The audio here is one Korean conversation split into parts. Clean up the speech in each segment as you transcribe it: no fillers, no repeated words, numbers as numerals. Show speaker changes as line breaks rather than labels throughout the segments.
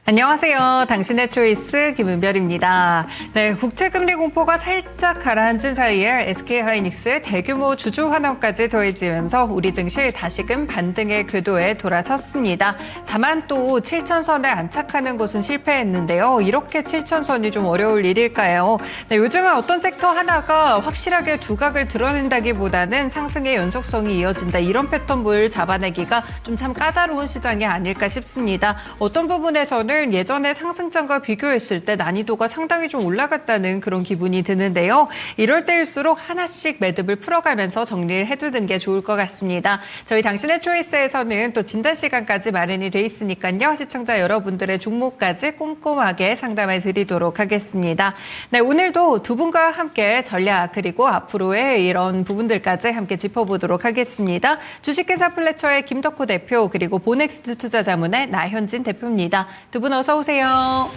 안녕하세요. 당신의 초이스 김은별입니다. 네, 국제금리 공포가 살짝 가라앉은 사이에 SK하이닉스의 대규모 주주 환원까지 더해지면서 우리 증시 다시금 반등의 궤도에 돌아섰습니다. 다만 또 7천선에 안착하는 것은 실패했는데요. 이렇게 7천선이 좀 어려울 일일까요? 네, 요즘은 어떤 섹터 하나가 확실하게 두각을 드러낸다기보다는 상승의 연속성이 이어진다. 이런 패턴을 잡아내기가 좀 참 까다로운 시장이 아닐까 싶습니다. 어떤 부분에서는 예전에 상승장과 비교했을 때 난이도가 상당히 좀 올라갔다는 그런 기분이 드는데요. 이럴 때일수록 하나씩 매듭을 풀어가면서 정리를 해두는 게 좋을 것 같습니다. 저희 당신의 초이스에서는 또 진단 시간까지 마련이 돼 있으니까요. 시청자 여러분들의 종목까지 꼼꼼하게 상담해 드리도록 하겠습니다. 네, 오늘도 두 분과 함께 전략 그리고 앞으로의 이런 부분들까지 함께 짚어보도록 하겠습니다. 주식회사 플래처의 김덕호 대표 그리고 보넥스트 투자자문의 나현진 대표입니다. 두 분 어서 오세요.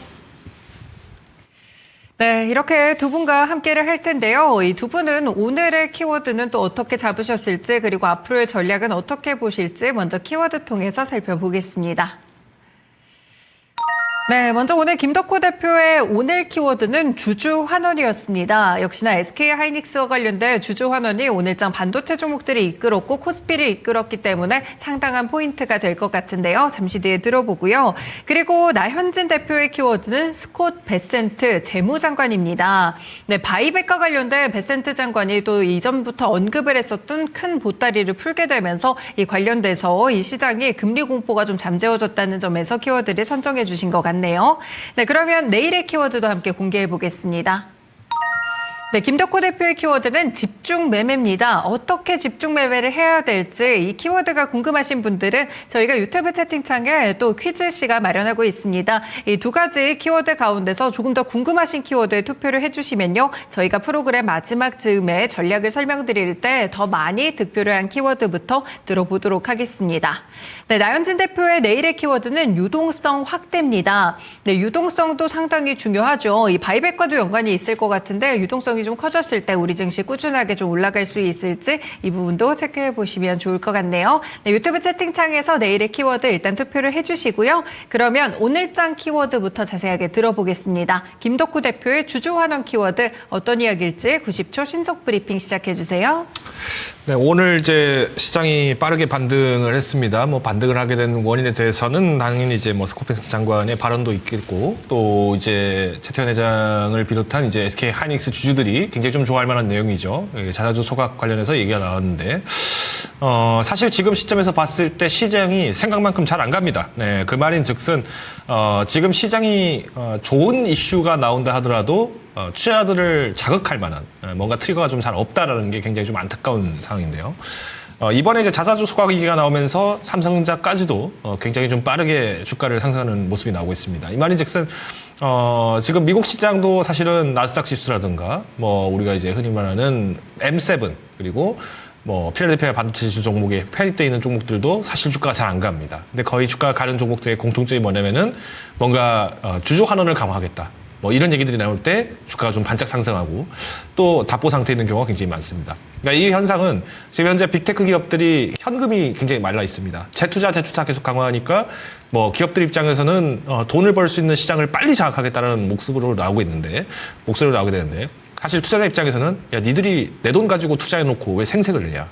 네, 이렇게 두 분과 함께를 할 텐데요. 이 두 분은 오늘의 키워드는 또 어떻게 잡으셨을지 그리고 앞으로의 전략은 어떻게 보실지 먼저 키워드 통해서 살펴보겠습니다. 네, 먼저 오늘 김덕호 대표의 오늘 키워드는 주주 환원이었습니다. 역시나 SK하이닉스와 관련된 주주 환원이 오늘장 반도체 종목들이 이끌었고 코스피를 이끌었기 때문에 상당한 포인트가 될 것 같은데요. 잠시 뒤에 들어보고요. 그리고 나현진 대표의 키워드는 스콧 베센트 재무장관입니다. 네, 바이백과 관련된 베센트 장관이 또 이전부터 언급을 했었던 큰 보따리를 풀게 되면서 이 관련돼서 이 시장이 금리 공포가 좀 잠재워졌다는 점에서 키워드를 선정해 주신 것 같네요. 네, 그러면 내일의 키워드도 함께 공개해 보겠습니다. 네, 김덕호 대표의 키워드는 집중 매매입니다. 어떻게 집중 매매를 해야 될지 이 키워드가 궁금하신 분들은 저희가 유튜브 채팅창에 또 퀴즈시가 마련하고 있습니다. 이 두 가지 키워드 가운데서 조금 더 궁금하신 키워드에 투표를 해주시면요. 저희가 프로그램 마지막 즈음에 전략을 설명드릴 때 더 많이 득표를 한 키워드부터 들어보도록 하겠습니다. 네, 나현진 대표의 내일의 키워드는 유동성 확대입니다. 네, 유동성도 상당히 중요하죠. 이 바이백과도 연관이 있을 것 같은데 유동성이 좀 커졌을 때 우리 증시 꾸준하게 좀 올라갈 수 있을지 이 부분도 체크해 보시면 좋을 것 같네요. 네, 유튜브 채팅창에서 내일의 키워드 일단 투표를 해주시고요. 그러면 오늘장 키워드부터 자세하게 들어보겠습니다. 김덕호 대표의 주주 환원 키워드 어떤 이야기일지 90초 신속 브리핑 시작해 주세요.
네, 오늘 이제 시장이 빠르게 반등을 했습니다. 반등을 하게 된 원인에 대해서는 당연히 이제 스코펜스 장관의 발언도 있겠고 또 이제 최태원 회장을 비롯한 이제 SK 하이닉스 주주들이 굉장히 좀 좋아할 만한 내용이죠. 자사주 소각 관련해서 얘기가 나왔는데 사실 지금 시점에서 봤을 때 시장이 생각만큼 잘 안 갑니다. 네, 그 말인즉슨 지금 시장이 좋은 이슈가 나온다 하더라도 투자자들을 자극할 만한 뭔가 트리거가 좀 잘 없다라는 게 굉장히 좀 안타까운 상황인데요. 이번에 이제 자사주 소각 얘기가 나오면서 삼성전자까지도 굉장히 좀 빠르게 주가를 상승하는 모습이 나오고 있습니다. 이 말인즉슨 지금 미국 시장도 사실은 나스닥 지수라든가 우리가 이제 흔히 말하는 M7 그리고 필라델피아 반도체 지수 종목에 편입되어 있는 종목들도 사실 주가가 잘 안 갑니다. 근데 거의 주가가 가는 종목들의 공통점이 뭐냐면은 뭔가 주주 환원을 강화하겠다. 이런 얘기들이 나올 때 주가가 좀 반짝 상승하고 또 답보 상태에 있는 경우가 굉장히 많습니다. 그러니까 이 현상은 지금 현재 빅테크 기업들이 현금이 굉장히 말라 있습니다. 재투자 계속 강화하니까 기업들 입장에서는 돈을 벌 수 있는 시장을 빨리 장악하겠다는 목소리로 나오게 되는데 사실 투자자 입장에서는 야, 니들이 내 돈 가지고 투자해놓고 왜 생색을 내냐.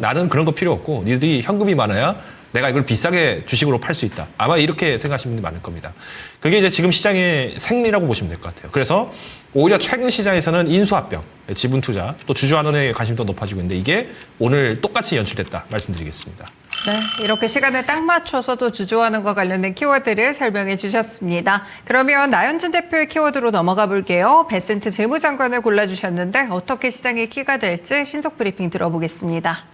나는 그런 거 필요 없고 니들이 현금이 많아야 내가 이걸 비싸게 주식으로 팔 수 있다. 아마 이렇게 생각하시는 분들이 많을 겁니다. 그게 이제 지금 시장의 생리라고 보시면 될 것 같아요. 그래서 오히려 최근 시장에서는 인수합병, 지분 투자, 또 주주환원에 관심이 더 높아지고 있는데 이게 오늘 똑같이 연출됐다 말씀드리겠습니다.
네, 이렇게 시간에 딱 맞춰서도 주주환원과 관련된 키워드를 설명해 주셨습니다. 그러면 나현진 대표의 키워드로 넘어가 볼게요. 베센트 재무장관을 골라주셨는데 어떻게 시장의 키가 될지 신속 브리핑 들어보겠습니다.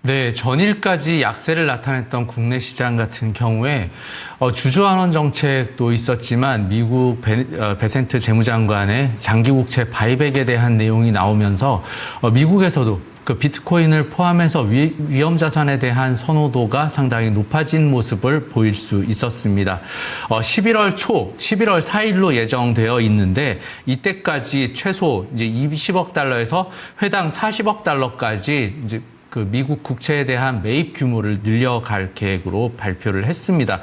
네, 전일까지 약세를 나타냈던 국내 시장 같은 경우에 주주환원 정책도 있었지만 미국 베센트 재무장관의 장기국채 바이백에 대한 내용이 나오면서 미국에서도 그 비트코인을 포함해서 위험 자산에 대한 선호도가 상당히 높아진 모습을 보일 수 있었습니다. 11월 4일로 예정되어 있는데 이때까지 최소 이제 20억 달러에서 회당 40억 달러까지 이제 그 미국 국채에 대한 매입 규모를 늘려갈 계획으로 발표를 했습니다.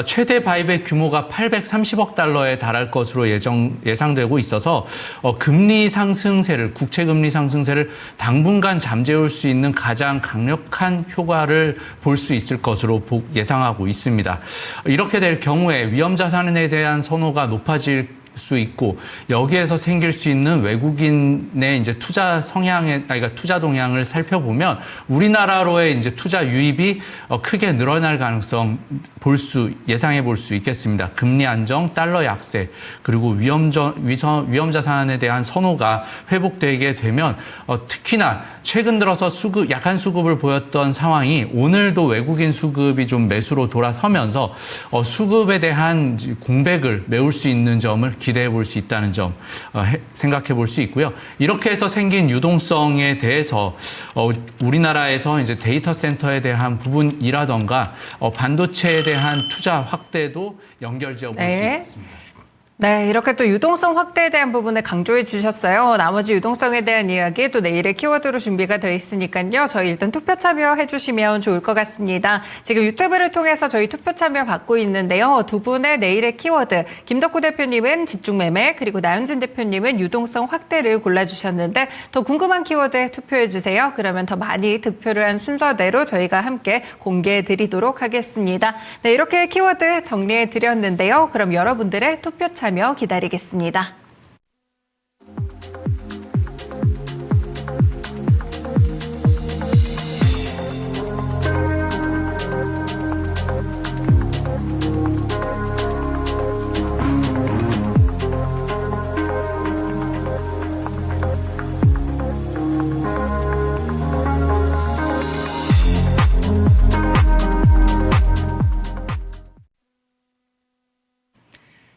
최대 바이백 규모가 830억 달러에 달할 것으로 예상되고 있어서 금리 상승세를 국채 금리 상승세를 당분간 잠재울 수 있는 가장 강력한 효과를 볼 수 있을 것으로 예상하고 있습니다. 이렇게 될 경우에 위험 자산에 대한 선호가 높아질 수 있고 여기에서 생길 수 있는 외국인의 이제 투자 성향에 그러니까 투자 동향을 살펴보면 우리나라로의 이제 투자 유입이 크게 늘어날 가능성 예상해 볼 수 있겠습니다. 금리 안정, 달러 약세, 그리고 위험 자산에 대한 선호가 회복되게 되면 특히나 최근 들어서 약한 수급을 보였던 상황이 오늘도 외국인 수급이 좀 매수로 돌아서면서 수급에 대한 공백을 메울 수 있는 점을 기대해 볼 수 있다는 점 생각해 볼 수 있고요. 이렇게 해서 생긴 유동성에 대해서 우리나라에서 이제 데이터 센터에 대한 부분이라던가 반도체에 대한 투자 확대도 연결지어 볼 수 있습니다.
네, 이렇게 또 유동성 확대에 대한 부분을 강조해 주셨어요. 나머지 유동성에 대한 이야기 또 내일의 키워드로 준비가 되어 있으니까요. 저희 일단 투표 참여해 주시면 좋을 것 같습니다. 지금 유튜브를 통해서 저희 투표 참여 받고 있는데요. 두 분의 내일의 키워드, 김덕호 대표님은 집중매매, 그리고 나윤진 대표님은 유동성 확대를 골라주셨는데 더 궁금한 키워드에 투표해 주세요. 그러면 더 많이 득표를 한 순서대로 저희가 함께 공개해 드리도록 하겠습니다. 네, 이렇게 키워드 정리해 드렸는데요. 그럼 여러분들의 투표 참여 기다리겠습니다.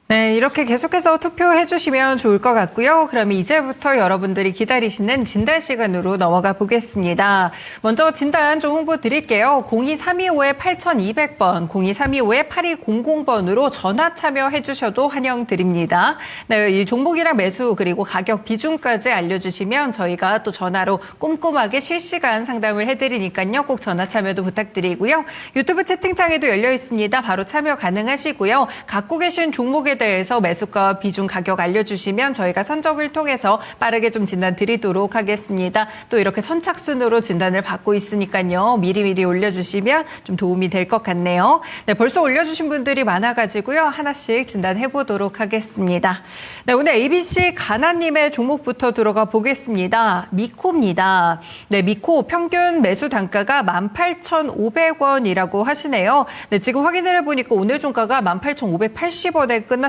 네, 이렇게 계속해서 투표해 주시면 좋을 것 같고요. 그럼 이제부터 여러분들이 기다리시는 진단 시간으로 넘어가 보겠습니다. 먼저 진단 좀 홍보 드릴게요. 02325-8200번, 02325-8200번으로 전화 참여해 주셔도 환영드립니다. 네, 이 종목이랑 매수 그리고 가격 비중까지 알려주시면 저희가 또 전화로 꼼꼼하게 실시간 상담을 해드리니까요. 꼭 전화 참여도 부탁드리고요. 유튜브 채팅창에도 열려 있습니다. 바로 참여 가능하시고요. 갖고 계신 종목에 대해서 매수가 비중 가격 알려주시면 저희가 선적을 통해서 빠르게 좀 진단 드리도록 하겠습니다. 또 이렇게 선착순으로 진단을 받고 있으니까요. 미리미리 올려주시면 좀 도움이 될 것 같네요. 네, 벌써 올려주신 분들이 많아가지고요. 하나씩 진단해 보도록 하겠습니다. 네, 오늘 ABC 가나님의 종목부터 들어가 보겠습니다. 미코입니다. 네, 미코 평균 매수 단가가 18,500원이라고 하시네요. 네, 지금 확인을 해보니까 오늘 종가가 18,580원에 끝났습니다.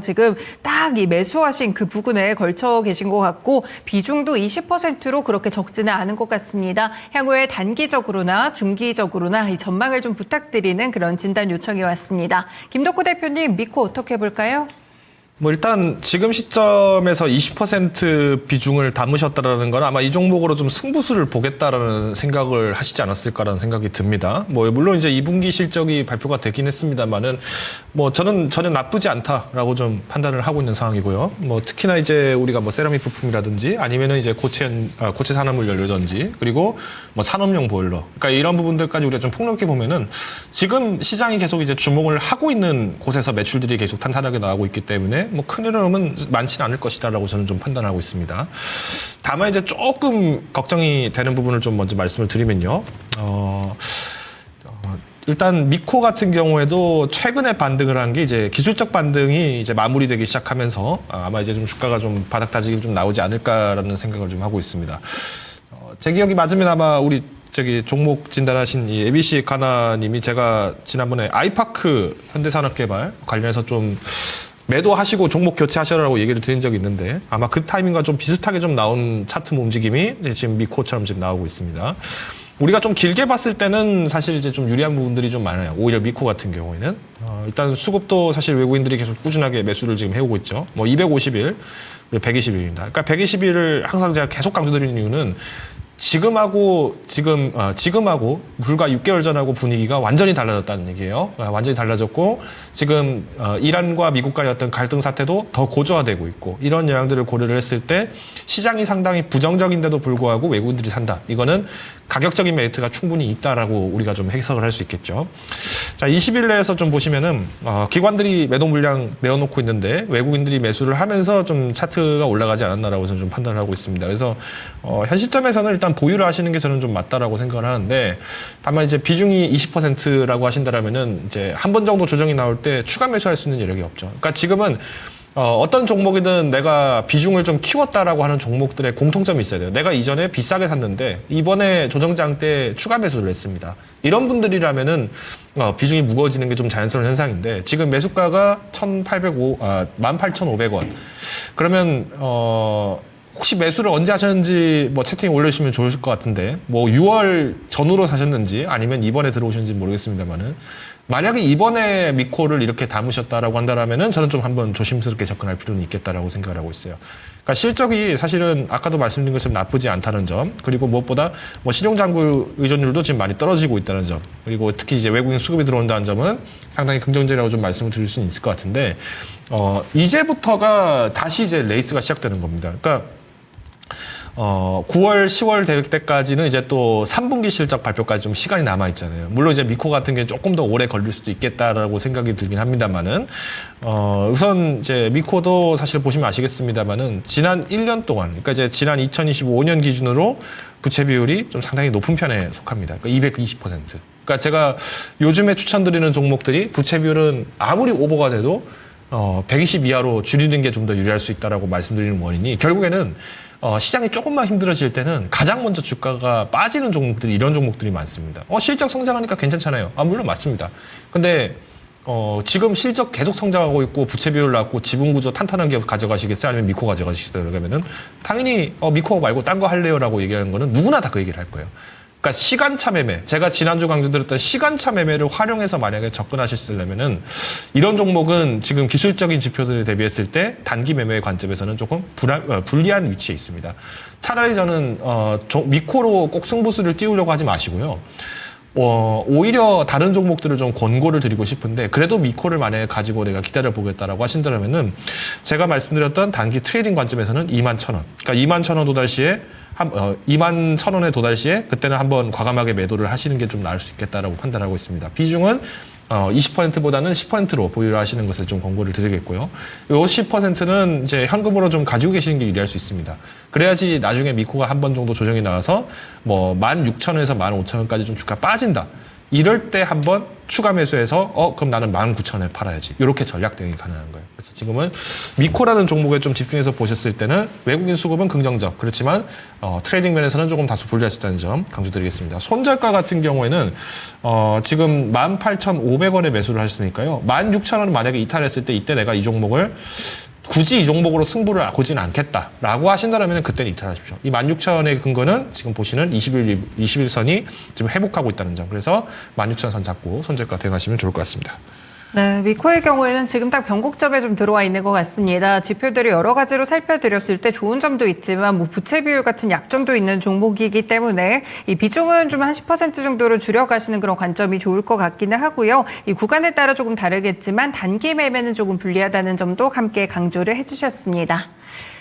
지금 딱 이 매수하신 그 부근에 걸쳐 계신 것 같고 비중도 20%로 그렇게 적지는 않은 것 같습니다. 향후에 단기적으로나 중기적으로나 이 전망을 좀 부탁드리는 그런 진단 요청이 왔습니다. 김덕호 대표님, 미코 어떻게 볼까요?
뭐 일단 지금 시점에서 20% 비중을 담으셨다라는 건 아마 이 종목으로 좀 승부수를 보겠다라는 생각을 하시지 않았을까라는 생각이 듭니다. 뭐 물론 이제 2분기 실적이 발표가 되긴 했습니다만은 뭐 저는 전혀 나쁘지 않다라고 좀 판단을 하고 있는 상황이고요. 뭐 특히나 이제 우리가 뭐 세라믹 부품이라든지 아니면은 이제 고체 산화물 연료든지 그리고 뭐 산업용 보일러, 그러니까 이런 부분들까지 우리가 좀 폭넓게 보면은 지금 시장이 계속 이제 주목을 하고 있는 곳에서 매출들이 계속 탄탄하게 나오고 있기 때문에 뭐 큰 흐름은 많지는 않을 것이다라고 저는 좀 판단하고 있습니다. 다만 이제 조금 걱정이 되는 부분을 좀 먼저 말씀을 드리면요. 일단 미코 같은 경우에도 최근에 반등을 한 게 이제 기술적 반등이 이제 마무리되기 시작하면서 아마 이제 좀 주가가 좀 바닥 다지기 좀 나오지 않을까라는 생각을 좀 하고 있습니다. 제 기억이 맞으면 아마 우리 종목 진단하신 이 ABC 가나님이 제가 지난번에 아이파크 현대산업개발 관련해서 좀 매도하시고 종목 교체하셔라고 얘기를 드린 적이 있는데 아마 그 타이밍과 좀 비슷하게 좀 나온 차트 움직임이 지금 미코처럼 지금 나오고 있습니다. 우리가 좀 길게 봤을 때는 사실 이제 좀 유리한 부분들이 좀 많아요. 오히려 미코 같은 경우에는 일단 수급도 사실 외국인들이 계속 꾸준하게 매수를 지금 해오고 있죠. 뭐 250일, 120일입니다. 그러니까 120일을 항상 제가 계속 강조드리는 이유는 지금하고 불과 6개월 전하고 분위기가 완전히 달라졌다는 얘기예요. 완전히 달라졌고 지금 이란과 미국 간의 어떤 갈등 사태도 더 고조화되고 있고 이런 영향들을 고려를 했을 때 시장이 상당히 부정적인데도 불구하고 외국인들이 산다. 이거는 가격적인 메리트가 충분히 있다라고 우리가 좀 해석을 할 수 있겠죠. 자, 20일 내에서 좀 보시면은 기관들이 매도 물량 내어놓고 있는데 외국인들이 매수를 하면서 좀 차트가 올라가지 않았나라고 저는 좀 판단을 하고 있습니다. 그래서 현 시점에서는 일단 보유를 하시는 게 저는 좀 맞다라고 생각을 하는데 다만 이제 비중이 20%라고 하신다라면은 이제 한 번 정도 조정이 나올 때 추가 매수할 수 있는 여력이 없죠. 그러니까 지금은 어떤 종목이든 내가 비중을 좀 키웠다라고 하는 종목들의 공통점이 있어야 돼요. 내가 이전에 비싸게 샀는데 이번에 조정장 때 추가 매수를 했습니다. 이런 분들이라면은 비중이 무거워지는 게 좀 자연스러운 현상인데 지금 매수가가 18,500원. 그러면 혹시 매수를 언제 하셨는지 뭐 채팅에 올려주시면 좋을 것 같은데 뭐 6월 전후로 사셨는지 아니면 이번에 들어오셨는지 모르겠습니다만은 만약에 이번에 미코를 이렇게 담으셨다라고 한다라면은 저는 좀 한번 조심스럽게 접근할 필요는 있겠다라고 생각을 하고 있어요. 그러니까 실적이 사실은 아까도 말씀드린 것처럼 나쁘지 않다는 점, 그리고 무엇보다 뭐 실용장구 의존율도 지금 많이 떨어지고 있다는 점, 그리고 특히 이제 외국인 수급이 들어온다는 점은 상당히 긍정적이라고 좀 말씀을 드릴 수는 있을 것 같은데 이제부터가 다시 이제 레이스가 시작되는 겁니다. 그러니까 9월, 10월 될 때까지는 이제 또 3분기 실적 발표까지 좀 시간이 남아 있잖아요. 물론 이제 미코 같은 게 조금 더 오래 걸릴 수도 있겠다라고 생각이 들긴 합니다만은, 우선 이제 미코도 사실 보시면 아시겠습니다만은 지난 1년 동안, 그러니까 이제 지난 2025년 기준으로 부채 비율이 좀 상당히 높은 편에 속합니다. 그러니까 220%. 그러니까 제가 요즘에 추천드리는 종목들이 부채 비율은 아무리 오버가 돼도 120 이하로 줄이는 게 좀 더 유리할 수 있다라고 말씀드리는 원인이 결국에는 시장이 조금만 힘들어질 때는 가장 먼저 주가가 빠지는 종목들이 이런 종목들이 많습니다. 실적 성장하니까 괜찮잖아요. 물론 맞습니다. 근데 지금 실적 계속 성장하고 있고 부채 비율 낮고 지분 구조 탄탄한 기업 가져가시겠어요? 아니면 미코 가져가시겠어요? 그러면은 당연히 미코 말고 딴 거 할래요라고 얘기하는 거는 누구나 다 그 얘기를 할 거예요. 그러니까 시간차 매매, 제가 지난주 강조드렸던 시간차 매매를 활용해서 만약에 접근하셨으려면은 이런 종목은 지금 기술적인 지표들에 대비했을 때 단기 매매의 관점에서는 조금 불리한 위치에 있습니다. 차라리 저는 미코로 꼭 승부수를 띄우려고 하지 마시고요. 오히려 다른 종목들을 좀 권고를 드리고 싶은데 그래도 미코를 만약에 가지고 내가 기다려 보겠다라고 하신다면은 제가 말씀드렸던 단기 트레이딩 관점에서는 21,000원. 그러니까 21,000원 도달 시에 21,000원에 도달 시에 그때는 한번 과감하게 매도를 하시는 게 좀 나을 수 있겠다라고 판단하고 있습니다. 비중은 20%보다는 10%로 보유를 하시는 것을 좀 권고를 드리겠고요. 요 10%는 이제 현금으로 좀 가지고 계시는 게 유리할 수 있습니다. 그래야지 나중에 미코가 한 번 정도 조정이 나와서 뭐 16,000원에서 15,000원까지 좀 주가 빠진다. 이럴 때 한번 추가 매수해서 그럼 나는 19,000원에 팔아야지. 이렇게 전략 대응이 가능한 거예요. 그래서 지금은 미코라는 종목에 좀 집중해서 보셨을 때는 외국인 수급은 긍정적. 그렇지만 트레이딩 면에서는 조금 다소 불리할 수 있다는 점 강조드리겠습니다. 손절가 같은 경우에는 지금 18,500원에 매수를 하셨으니까요. 16,000원 만약에 이탈했을 때 이때 내가 이 종목을 굳이 이 종목으로 승부를 보지는 않겠다라고 하신다면 그때는 이탈하십시오. 이 16,000원의 근거는 지금 보시는 21선이 지금 회복하고 있다는 점. 그래서 16,000선 잡고 손절가 대응하시면 좋을 것 같습니다.
네, 미코의 경우에는 지금 딱 변곡점에 좀 들어와 있는 것 같습니다. 지표들을 여러 가지로 살펴드렸을 때 좋은 점도 있지만 뭐 부채 비율 같은 약점도 있는 종목이기 때문에 이 비중은 좀 한 10% 정도로 줄여가시는 그런 관점이 좋을 것 같기는 하고요. 이 구간에 따라 조금 다르겠지만 단기 매매는 조금 불리하다는 점도 함께 강조를 해주셨습니다.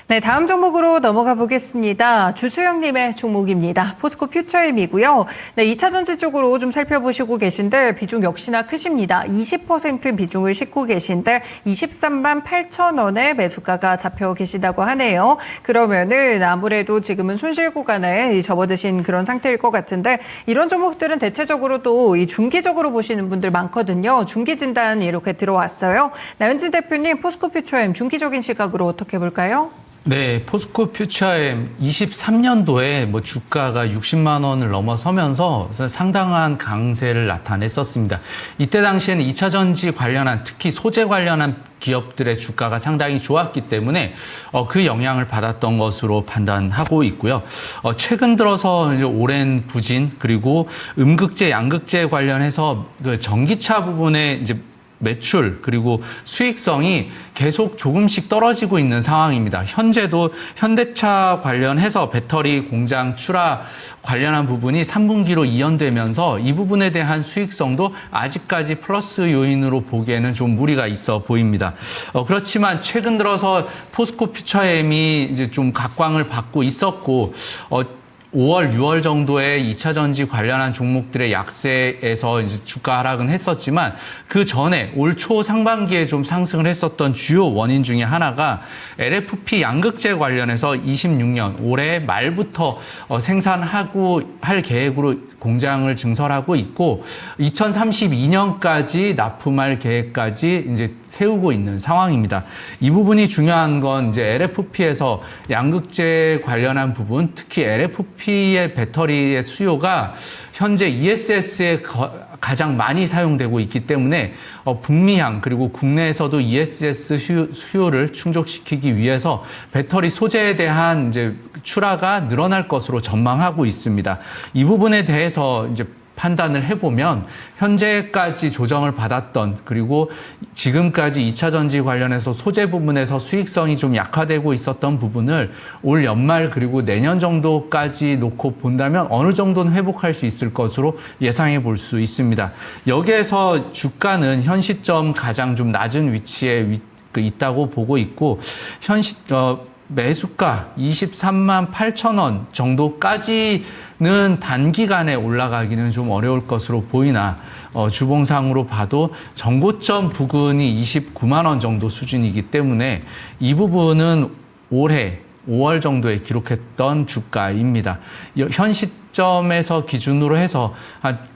네, 다음 종목으로 넘어가 보겠습니다. 주수영님의 종목입니다. 포스코 퓨처엠이고요. 네, 2차 전지 쪽으로 좀 살펴보시고 계신데 비중 역시나 크십니다. 20% 비중을 싣고 계신데 23만 8천 원에 매수가가 잡혀 계시다고 하네요. 그러면은 아무래도 지금은 손실 구간에 접어드신 그런 상태일 것 같은데 이런 종목들은 대체적으로 또 이 중기적으로 보시는 분들 많거든요. 중기 진단 이렇게 들어왔어요. 나윤진 대표님, 포스코 퓨처엠 중기적인 시각으로 어떻게 볼까요?
네, 포스코 퓨처엠 23년도에 뭐 주가가 60만 원을 넘어서면서 상당한 강세를 나타냈었습니다. 이때 당시에는 2차 전지 관련한 특히 소재 관련한 기업들의 주가가 상당히 좋았기 때문에 그 영향을 받았던 것으로 판단하고 있고요. 최근 들어서 이제 오랜 부진 그리고 음극재, 양극재 관련해서 그 전기차 부분에 이제 매출 그리고 수익성이 계속 조금씩 떨어지고 있는 상황입니다. 현재도 현대차 관련해서 배터리 공장 출하 관련한 부분이 3분기로 이연되면서 이 부분에 대한 수익성도 아직까지 플러스 요인으로 보기에는 좀 무리가 있어 보입니다. 그렇지만 최근 들어서 포스코 퓨처엠이 이제 좀 각광을 받고 있었고 5월, 6월 정도에 2차 전지 관련한 종목들의 약세에서 이제 주가 하락은 했었지만 그 전에 올 초 상반기에 좀 상승을 했었던 주요 원인 중에 하나가 LFP 양극재 관련해서 26년 올해 말부터 생산하고 할 계획으로 공장을 증설하고 있고 2032년까지 납품할 계획까지 이제 세우고 있는 상황입니다. 이 부분이 중요한 건 이제 LFP에서 양극재 관련한 부분, 특히 LFP의 배터리의 수요가 현재 ESS에 가장 많이 사용되고 있기 때문에 북미향 그리고 국내에서도 ESS 수요를 충족시키기 위해서 배터리 소재에 대한 이제 출하가 늘어날 것으로 전망하고 있습니다. 이 부분에 대해서 이제 판단을 해보면 현재까지 조정을 받았던 그리고 지금까지 2차 전지 관련해서 소재 부분에서 수익성이 좀 약화되고 있었던 부분을 올 연말 그리고 내년 정도까지 놓고 본다면 어느 정도는 회복할 수 있을 것으로 예상해 볼 수 있습니다. 여기에서 주가는 현 시점 가장 좀 낮은 위치에 있다고 보고 있고 매수가 23만 8천 원 정도까지는 단기간에 올라가기는 좀 어려울 것으로 보이나 주봉상으로 봐도 전고점 부근이 29만 원 정도 수준이기 때문에 이 부분은 올해 5월 정도에 기록했던 주가입니다. 현 시점에서 기준으로 해서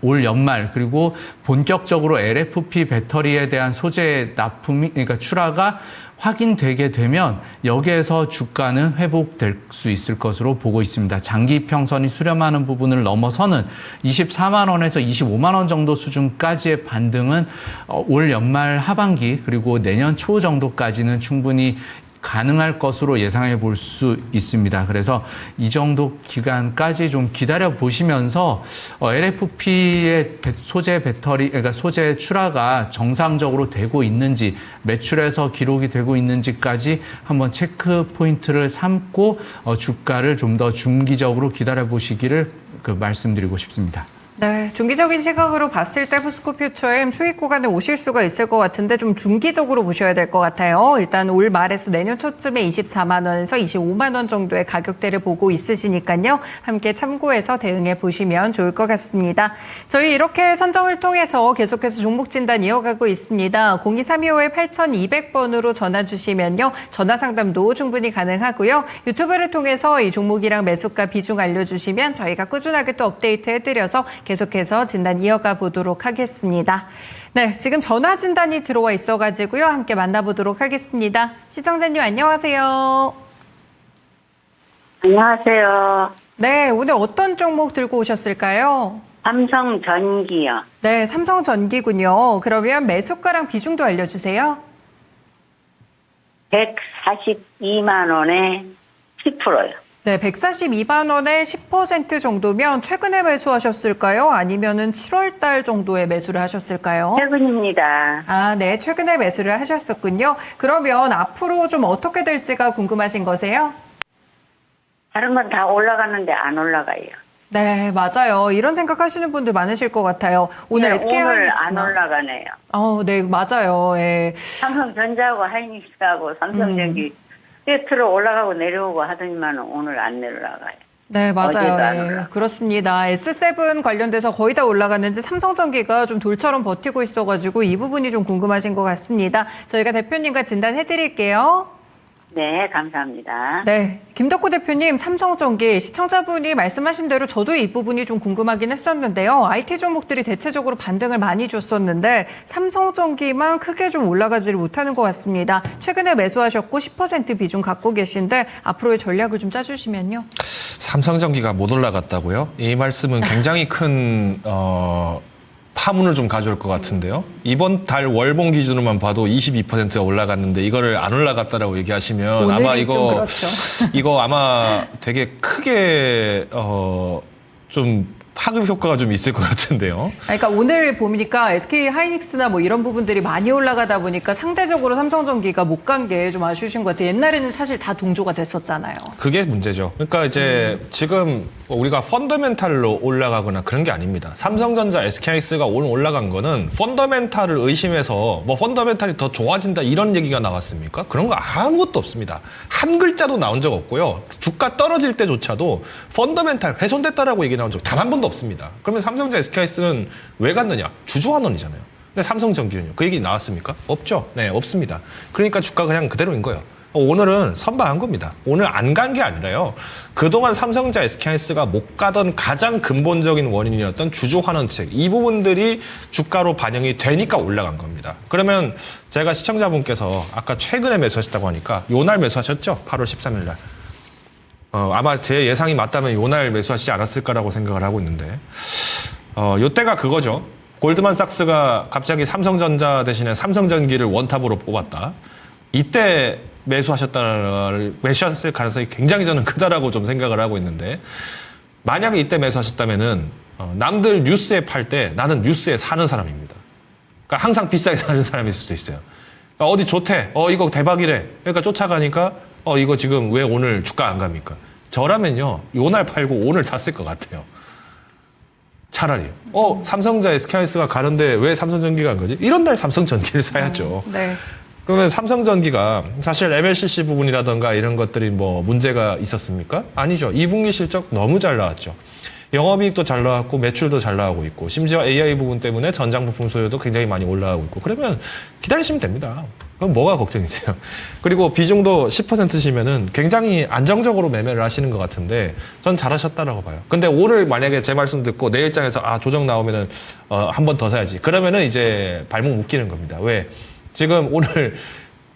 올 연말 그리고 본격적으로 LFP 배터리에 대한 소재 납품이 그러니까 출하가 확인되게 되면 여기에서 주가는 회복될 수 있을 것으로 보고 있습니다. 장기 평선이 수렴하는 부분을 넘어서는 24만 원에서 25만 원 정도 수준까지의 반등은 올 연말 하반기 그리고 내년 초 정도까지는 충분히 가능할 것으로 예상해 볼 수 있습니다. 그래서 이 정도 기간까지 좀 기다려 보시면서 LFP의 소재 배터리, 그러니까 소재 출하가 정상적으로 되고 있는지, 매출에서 기록이 되고 있는지까지 한번 체크 포인트를 삼고 주가를 좀 더 중기적으로 기다려 보시기를 말씀드리고 싶습니다.
네, 중기적인 시각으로 봤을 때 포스코 퓨처엠 수익 구간에 오실 수가 있을 것 같은데 좀 중기적으로 보셔야 될 것 같아요. 일단 올 말에서 내년 초쯤에 24만 원에서 25만 원 정도의 가격대를 보고 있으시니까요. 함께 참고해서 대응해 보시면 좋을 것 같습니다. 저희 이렇게 선정을 통해서 계속해서 종목 진단 이어가고 있습니다. 02325-8200번으로 전화 주시면요. 전화 상담도 충분히 가능하고요. 유튜브를 통해서 이 종목이랑 매수가 비중 알려주시면 저희가 꾸준하게 또 업데이트 해드려서 계속해서 진단 이어가 보도록 하겠습니다. 네, 지금 전화 진단이 들어와 있어가지고요. 함께 만나보도록 하겠습니다. 시청자님 안녕하세요.
안녕하세요.
네, 오늘 어떤 종목 들고 오셨을까요?
삼성전기요.
네, 삼성전기군요. 그러면 매수가랑 비중도 알려주세요.
142만 원에 10%요.
네, 142만 원에 10% 정도면 최근에 매수하셨을까요? 아니면은 7월 달 정도에 매수를 하셨을까요?
최근입니다.
아, 네, 최근에 매수를 하셨었군요. 그러면 앞으로 좀 어떻게 될지가 궁금하신 거세요?
다른 건 다 올라가는데 안 올라가요.
네, 맞아요. 이런 생각하시는 분들 많으실 것 같아요. 오늘
네,
SK
오늘
하이닉스.
안 올라가네요.
네, 맞아요. 예.
삼성전자하고 하이닉스하고 삼성전기 세트로 올라가고 내려오고 하더니만 오늘 안 내려가요.
네,
어제도 안
맞아요. 예,
올라가고.
그렇습니다. S7 관련돼서 거의 다 올라갔는데 삼성전기가 좀 돌처럼 버티고 있어가지고 이 부분이 좀 궁금하신 것 같습니다. 저희가 대표님과 진단해드릴게요.
네, 감사합니다.
네, 김덕구 대표님, 삼성전기 시청자분이 말씀하신 대로 저도 이 부분이 좀 궁금하긴 했었는데요. IT 종목들이 대체적으로 반등을 많이 줬었는데 삼성전기만 크게 좀 올라가지를 못하는 것 같습니다. 최근에 매수하셨고 10% 비중 갖고 계신데 앞으로의 전략을 좀 짜주시면요.
삼성전기가 못 올라갔다고요? 이 말씀은 굉장히 큰 파문을 좀 가져올 것 같은데요. 이번 달 월봉 기준으로만 봐도 22%가 올라갔는데 이거를 안 올라갔다라고 얘기하시면 아마
오늘이 좀 그렇죠.
이거 아마 되게 크게 좀 파급 효과가 좀 있을 것 같은데요.
그러니까 오늘 보니까 SK 하이닉스나 뭐 이런 부분들이 많이 올라가다 보니까 상대적으로 삼성전기가 못 간 게 좀 아쉬우신 것 같아요. 옛날에는 사실 다 동조가 됐었잖아요.
그게 문제죠. 그러니까 이제 지금 우리가 펀더멘탈로 올라가거나 그런 게 아닙니다. 삼성전자, SK하이닉스가 오늘 올라간 거는 펀더멘탈을 의심해서 뭐 펀더멘탈이 더 좋아진다 이런 얘기가 나왔습니까? 그런 거 아무것도 없습니다. 한 글자도 나온 적 없고요. 주가 떨어질 때조차도 펀더멘탈 훼손됐다라고 얘기 나온 적 단 한 번도 없습니다. 그러면 삼성전자, SK하이닉스는 왜 갔느냐? 주주환원이잖아요. 근데 삼성전기는요? 그 얘기 나왔습니까? 없죠. 네, 없습니다. 그러니까 주가 그냥 그대로인 거예요. 오늘은 선방한 겁니다. 오늘 안 간 게 아니라요. 그동안 삼성전자, SK하이닉스가 못 가던 가장 근본적인 원인이었던 주주환원책. 이 부분들이 주가로 반영이 되니까 올라간 겁니다. 그러면 제가 시청자분께서 아까 최근에 매수하셨다고 하니까 요날 매수하셨죠? 8월 13일 날. 아마 제 예상이 맞다면 요날 매수하시지 않았을까라고 생각을 하고 있는데 요때가 그거죠. 골드만삭스가 갑자기 삼성전자 대신에 삼성전기를 원탑으로 뽑았다. 이때 매수하셨을 가능성이 굉장히 저는 크다라고 좀 생각을 하고 있는데 만약에 이때 매수하셨다면은 남들 뉴스에 팔 때 나는 뉴스에 사는 사람입니다. 그러니까 항상 비싸게 사는 사람일 수도 있어요. 그러니까 어디 좋대. 이거 대박이래. 그러니까 쫓아가니까 이거 지금 왜 오늘 주가 안 갑니까? 저라면요. 요날 팔고 오늘 샀을 것 같아요. 차라리. 삼성전자, SK하이닉스가 가는데 왜 삼성전기가 간 거지? 이런 날 삼성전기를 사야죠.
네.
그러면 삼성전기가 사실 MLCC 부분이라던가 이런 것들이 뭐 문제가 있었습니까? 아니죠. 2분기 실적 너무 잘 나왔죠. 영업이익도 잘 나왔고 매출도 잘 나오고 있고 심지어 AI 부분 때문에 전장 부품 소요도 굉장히 많이 올라가고 있고 그러면 기다리시면 됩니다. 그럼 뭐가 걱정이세요? 그리고 비중도 10%시면은 굉장히 안정적으로 매매를 하시는 것 같은데 전 잘하셨다라고 봐요. 근데 오늘 만약에 제 말씀 듣고 내일장에서 조정 나오면은 한 번 더 사야지. 그러면은 이제 발목 묶이는 겁니다. 왜? 지금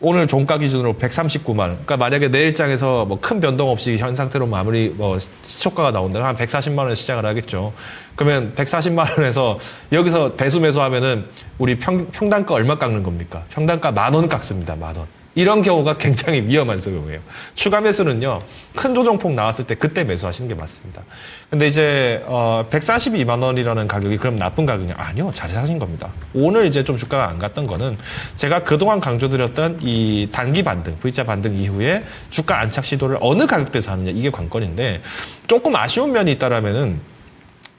오늘 종가 기준으로 139만 원. 그러니까 만약에 내일장에서 뭐 큰 변동 없이 현 상태로 마무리 시초가가 나온다면 한 140만 원에 시작을 하겠죠. 그러면 140만 원에서 여기서 배수 매수하면은 우리 평단가 얼마 깎는 겁니까? 평단가 10,000원 깎습니다. 10,000원. 이런 경우가 굉장히 위험한 경우예요. 추가 매수는요, 큰 조정폭 나왔을 때 그때 매수하시는 게 맞습니다. 근데 이제, 142만 원이라는 가격이 그럼 나쁜 가격이냐? 아니요. 잘 사신 겁니다. 오늘 이제 좀 주가가 안 갔던 거는 제가 그동안 강조드렸던 이 단기 반등, V자 반등 이후에 주가 안착 시도를 어느 가격대에서 하느냐, 이게 관건인데, 조금 아쉬운 면이 있다라면은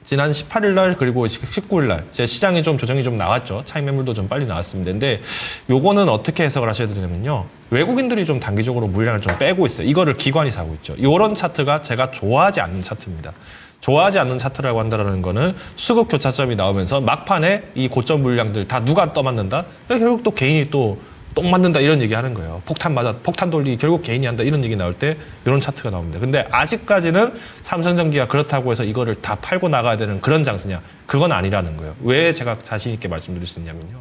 지난 18일 날 그리고 19일 날 제 시장이 좀 조정이 좀 나왔죠. 차익 매물도 좀 빨리 나왔습니다. 근데 요거는 어떻게 해석을 하셔야 되냐면요. 외국인들이 좀 단기적으로 물량을 좀 빼고 있어요. 이거를 기관이 사고 있죠. 요런 차트가 제가 좋아하지 않는 차트입니다. 좋아하지 않는 차트라고 한다는 거는 수급 교차점이 나오면서 막판에 이 고점 물량들 다 누가 떠맞는다? 결국 또 개인이 또 똥 맞는다 이런 얘기 하는 거예요. 폭탄 돌리기 결국 개인이 한다 이런 얘기 나올 때 이런 차트가 나옵니다. 근데 아직까지는 삼성전기가 그렇다고 해서 이거를 다 팔고 나가야 되는 그런 장세냐? 그건 아니라는 거예요. 왜 제가 자신 있게 말씀드릴 수 있냐면요.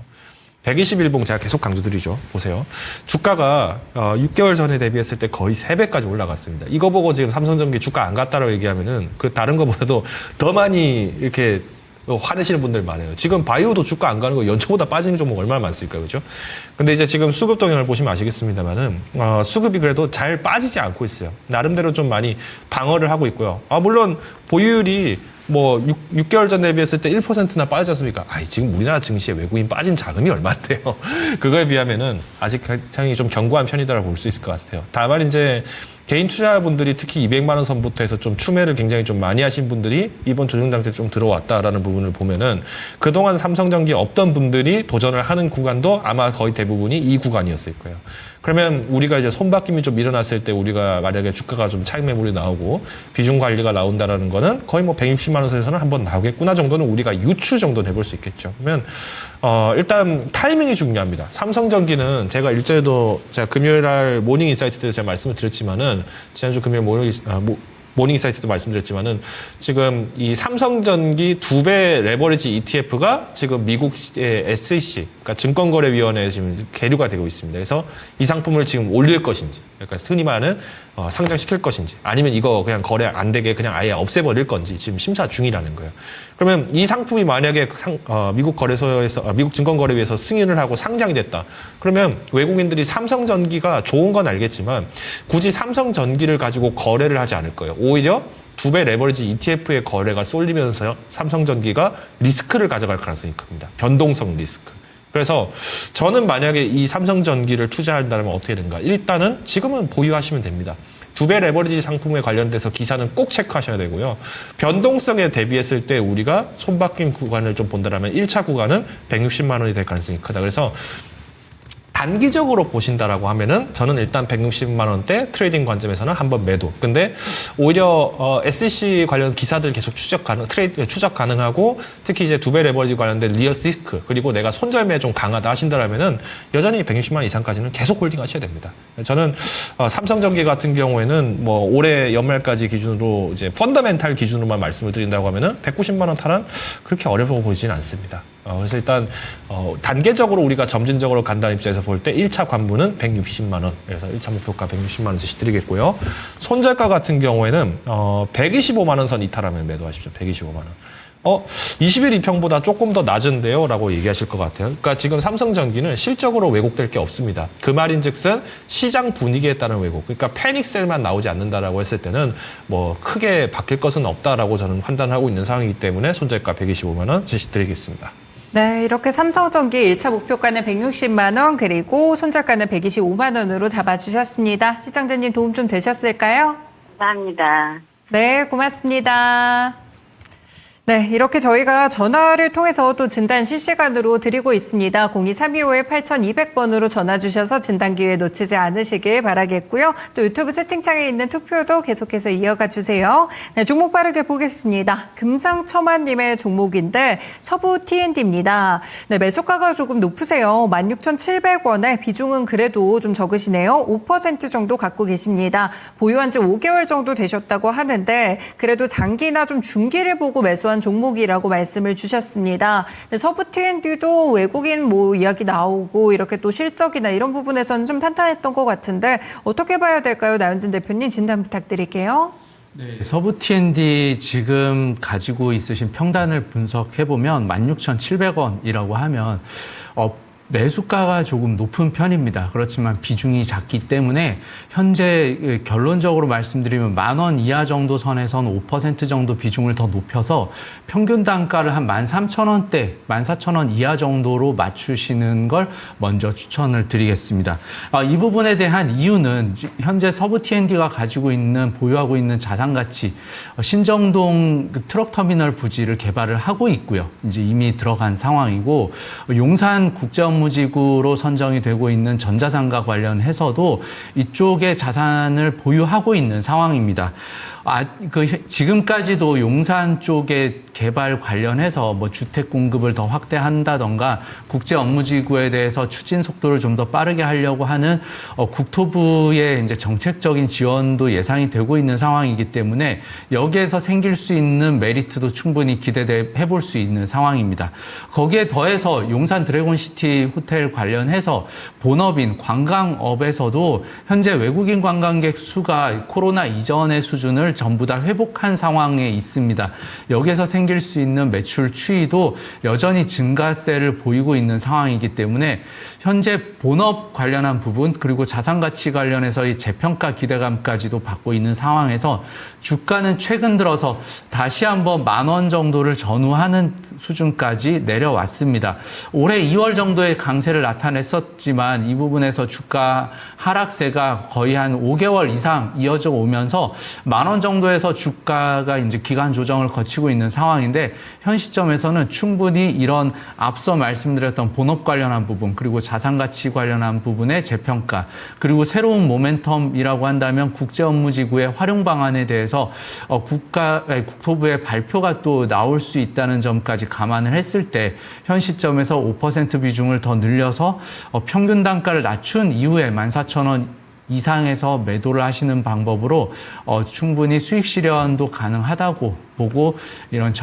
121봉 제가 계속 강조드리죠. 보세요. 주가가 6개월 전에 대비했을 때 거의 3배까지 올라갔습니다. 이거 보고 지금 삼성전기 주가 안 갔다라고 얘기하면은 그 다른 거보다도 더 많이 이렇게 화내시는 분들 많아요. 지금 바이오도 주가 안 가는 거 연초보다 빠지는 종목 얼마나 많습니까? 그죠? 근데 이제 지금 수급 동향을 보시면 아시겠습니다만은, 수급이 그래도 잘 빠지지 않고 있어요. 나름대로 좀 많이 방어를 하고 있고요. 물론 보유율이 뭐 6개월 전 대비했을 때 1%나 빠지지 않습니까? 지금 우리나라 증시에 외국인 빠진 자금이 얼마인데요. 그거에 비하면은 아직 굉장히 좀 견고한 편이다라고 볼 수 있을 것 같아요. 다만 이제 개인 투자분들이 특히 200만 원 선부터 해서 좀 추매를 굉장히 좀 많이 하신 분들이 이번 조정 장세에 좀 들어왔다라는 부분을 보면은 그동안 삼성전기 없던 분들이 도전을 하는 구간도 아마 거의 대부분이 이 구간이었을 거예요. 그러면 우리가 이제 손바뀜이 좀 일어났을 때 우리가 만약에 주가가 좀 차익 매물이 나오고 비중 관리가 나온다라는 거는 거의 뭐 160만 원 선에서는 한번 나오겠구나 정도는 우리가 유추 정도는 해볼 수 있겠죠. 그러면 일단 타이밍이 중요합니다. 삼성전기는 제가 일전에도 제가 금요일 날 모닝 인사이트 때도 제가 말씀을 드렸지만은 지난주 금요일 모닝 인사이트도 말씀드렸지만은 지금 이 삼성전기 2배 레버리지 ETF가 지금 미국의 SEC, 그러니까 증권거래위원회에 지금 계류가 되고 있습니다. 그래서 이 상품을 지금 올릴 것인지, 그러니까 흔히 말하는 상장시킬 것인지, 아니면 이거 그냥 거래 안 되게 그냥 아예 없애버릴 건지 지금 심사 중이라는 거예요. 그러면 이 상품이 만약에 미국 거래소에서, 미국 증권거래위에서 승인을 하고 상장이 됐다. 그러면 외국인들이 삼성전기가 좋은 건 알겠지만 굳이 삼성전기를 가지고 거래를 하지 않을 거예요. 오히려 두 배 레버리지 ETF의 거래가 쏠리면서 삼성전기가 리스크를 가져갈 가능성이 큽니다. 변동성 리스크. 그래서 저는 만약에 이 삼성전기를 투자한다면 어떻게 되는가? 일단은 지금은 보유하시면 됩니다. 두 배 레버리지 상품에 관련돼서 기사는 꼭 체크하셔야 되고요. 변동성에 대비했을 때 우리가 손바뀐 구간을 좀 본다면 1차 구간은 160만 원이 될 가능성이 크다. 그래서 단기적으로 보신다라고 하면은 저는 일단 160만 원대 트레이딩 관점에서는 한번 매도. 근데 오히려 SEC 관련 기사들 계속 추적 가능하고 특히 이제 두 배 레버리지 관련된 리얼 리스크 그리고 내가 손절매 좀 강하다 하신다라면은 여전히 160만 원 이상까지는 계속 홀딩하셔야 됩니다. 저는 삼성전기 같은 경우에는 뭐 올해 연말까지 기준으로 이제 펀더멘탈 기준으로만 말씀을 드린다고 하면은 190만 원 탈은 그렇게 어려워 보이지는 않습니다. 그래서 일단 단계적으로 우리가 점진적으로 간다는 입장에서 볼 때 1차 관문은 160만 원. 그래서 1차 목표가 160만 원 제시드리겠고요. 손절가 같은 경우에는 125만 원 선 이탈하면 매도하십시오. 125만 원. 20일 이평보다 조금 더 낮은데요? 라고 얘기하실 것 같아요. 그러니까 지금 삼성전기는 실적으로 왜곡될 게 없습니다. 그 말인 즉슨 시장 분위기에 따른 왜곡. 그러니까 패닉셀만 나오지 않는다라고 했을 때는 뭐 크게 바뀔 것은 없다라고 저는 판단하고 있는 상황이기 때문에 손절가 125만 원 제시드리겠습니다.
네, 이렇게 삼성전기 1차 목표가는 160만 원 그리고 손절가는 125만 원으로 잡아주셨습니다. 시청자님 도움 좀 되셨을까요?
감사합니다.
네, 고맙습니다. 네, 이렇게 저희가 전화를 통해서 또 진단 실시간으로 드리고 있습니다. 02-325-8200번으로 전화 주셔서 진단 기회 놓치지 않으시길 바라겠고요. 또 유튜브 세팅창에 있는 투표도 계속해서 이어가 주세요. 네, 종목 빠르게 보겠습니다. 금상첨화님의 종목인데 서부 T&D입니다. 네, 매수가가 조금 높으세요. 16,700원에 비중은 그래도 좀 적으시네요. 5% 정도 갖고 계십니다. 보유한 지 5개월 정도 되셨다고 하는데 그래도 장기나 좀 중기를 보고 매수한 종목이라고 말씀을 주셨습니다. 서부 T&D도 외국인 이야기 나오고 이렇게 또 실적이나 이런 부분에서는 좀 탄탄했던 것 같은데 어떻게 봐야 될까요? 나윤진 대표님 진단 부탁드릴게요.
네, 서부 T&D 지금 가지고 있으신 평단을 분석해보면 16,700원이라고 하면 매수가가 조금 높은 편입니다. 그렇지만 비중이 작기 때문에 현재 결론적으로 말씀드리면 10,000원 이하 정도 선에선 5% 정도 비중을 더 높여서 평균 단가를 한 13,000원대, 14,000원 이하 정도로 맞추시는 걸 먼저 추천을 드리겠습니다. 이 부분에 대한 이유는 현재 서부 T&D가 보유하고 있는 자산 가치, 신정동 트럭터미널 부지를 개발을 하고 있고요. 이제 이미 들어간 상황이고 용산 국제업무지구로 선정이 되고 있는 전자상가 관련해서도 이쪽에 자산을 보유하고 있는 상황입니다. 지금까지도 용산 쪽에 개발 관련해서 주택 공급을 더 확대한다던가 국제 업무지구에 대해서 추진 속도를 좀 더 빠르게 하려고 하는 국토부의 이제 정책적인 지원도 예상이 되고 있는 상황이기 때문에 여기에서 생길 수 있는 메리트도 충분히 기대해 볼 수 있는 상황입니다. 거기에 더해서 용산 드래곤시티 호텔 관련해서 본업인 관광업에서도 현재 외국인 관광객 수가 코로나 이전의 수준을 전부 다 회복한 상황에 있습니다. 여기에서 생길 수 있는 매출 추이도 여전히 증가세를 보이고 있는 상황이기 때문에 현재 본업 관련한 부분 그리고 자산가치 관련해서의 재평가 기대감까지도 받고 있는 상황에서 주가는 최근 들어서 다시 한번 10,000원 정도를 전후하는 수준까지 내려왔습니다. 올해 2월 정도의 강세를 나타냈었지만 이 부분에서 주가 하락세가 거의 한 5개월 이상 이어져 오면서 10,000원 정도에서 주가가 이제 기간 조정을 거치고 있는 상황인데 현 시점에서는 충분히 이런 앞서 말씀드렸던 본업 관련한 부분 그리고 자산가치 관련한 부분의 재평가 그리고 새로운 모멘텀이라고 한다면 국제업무지구의 활용 방안에 대해서 국토부의 발표가 또 나올 수 있다는 점까지 감안을 했을 때 현 시점에서 5% 비중을 더 늘려서 평균 단가를 낮춘 이후에 14,000원 이상에서 매도를 하시는 방법으로 충분히 수익 실현도 가능하다고 보고 이런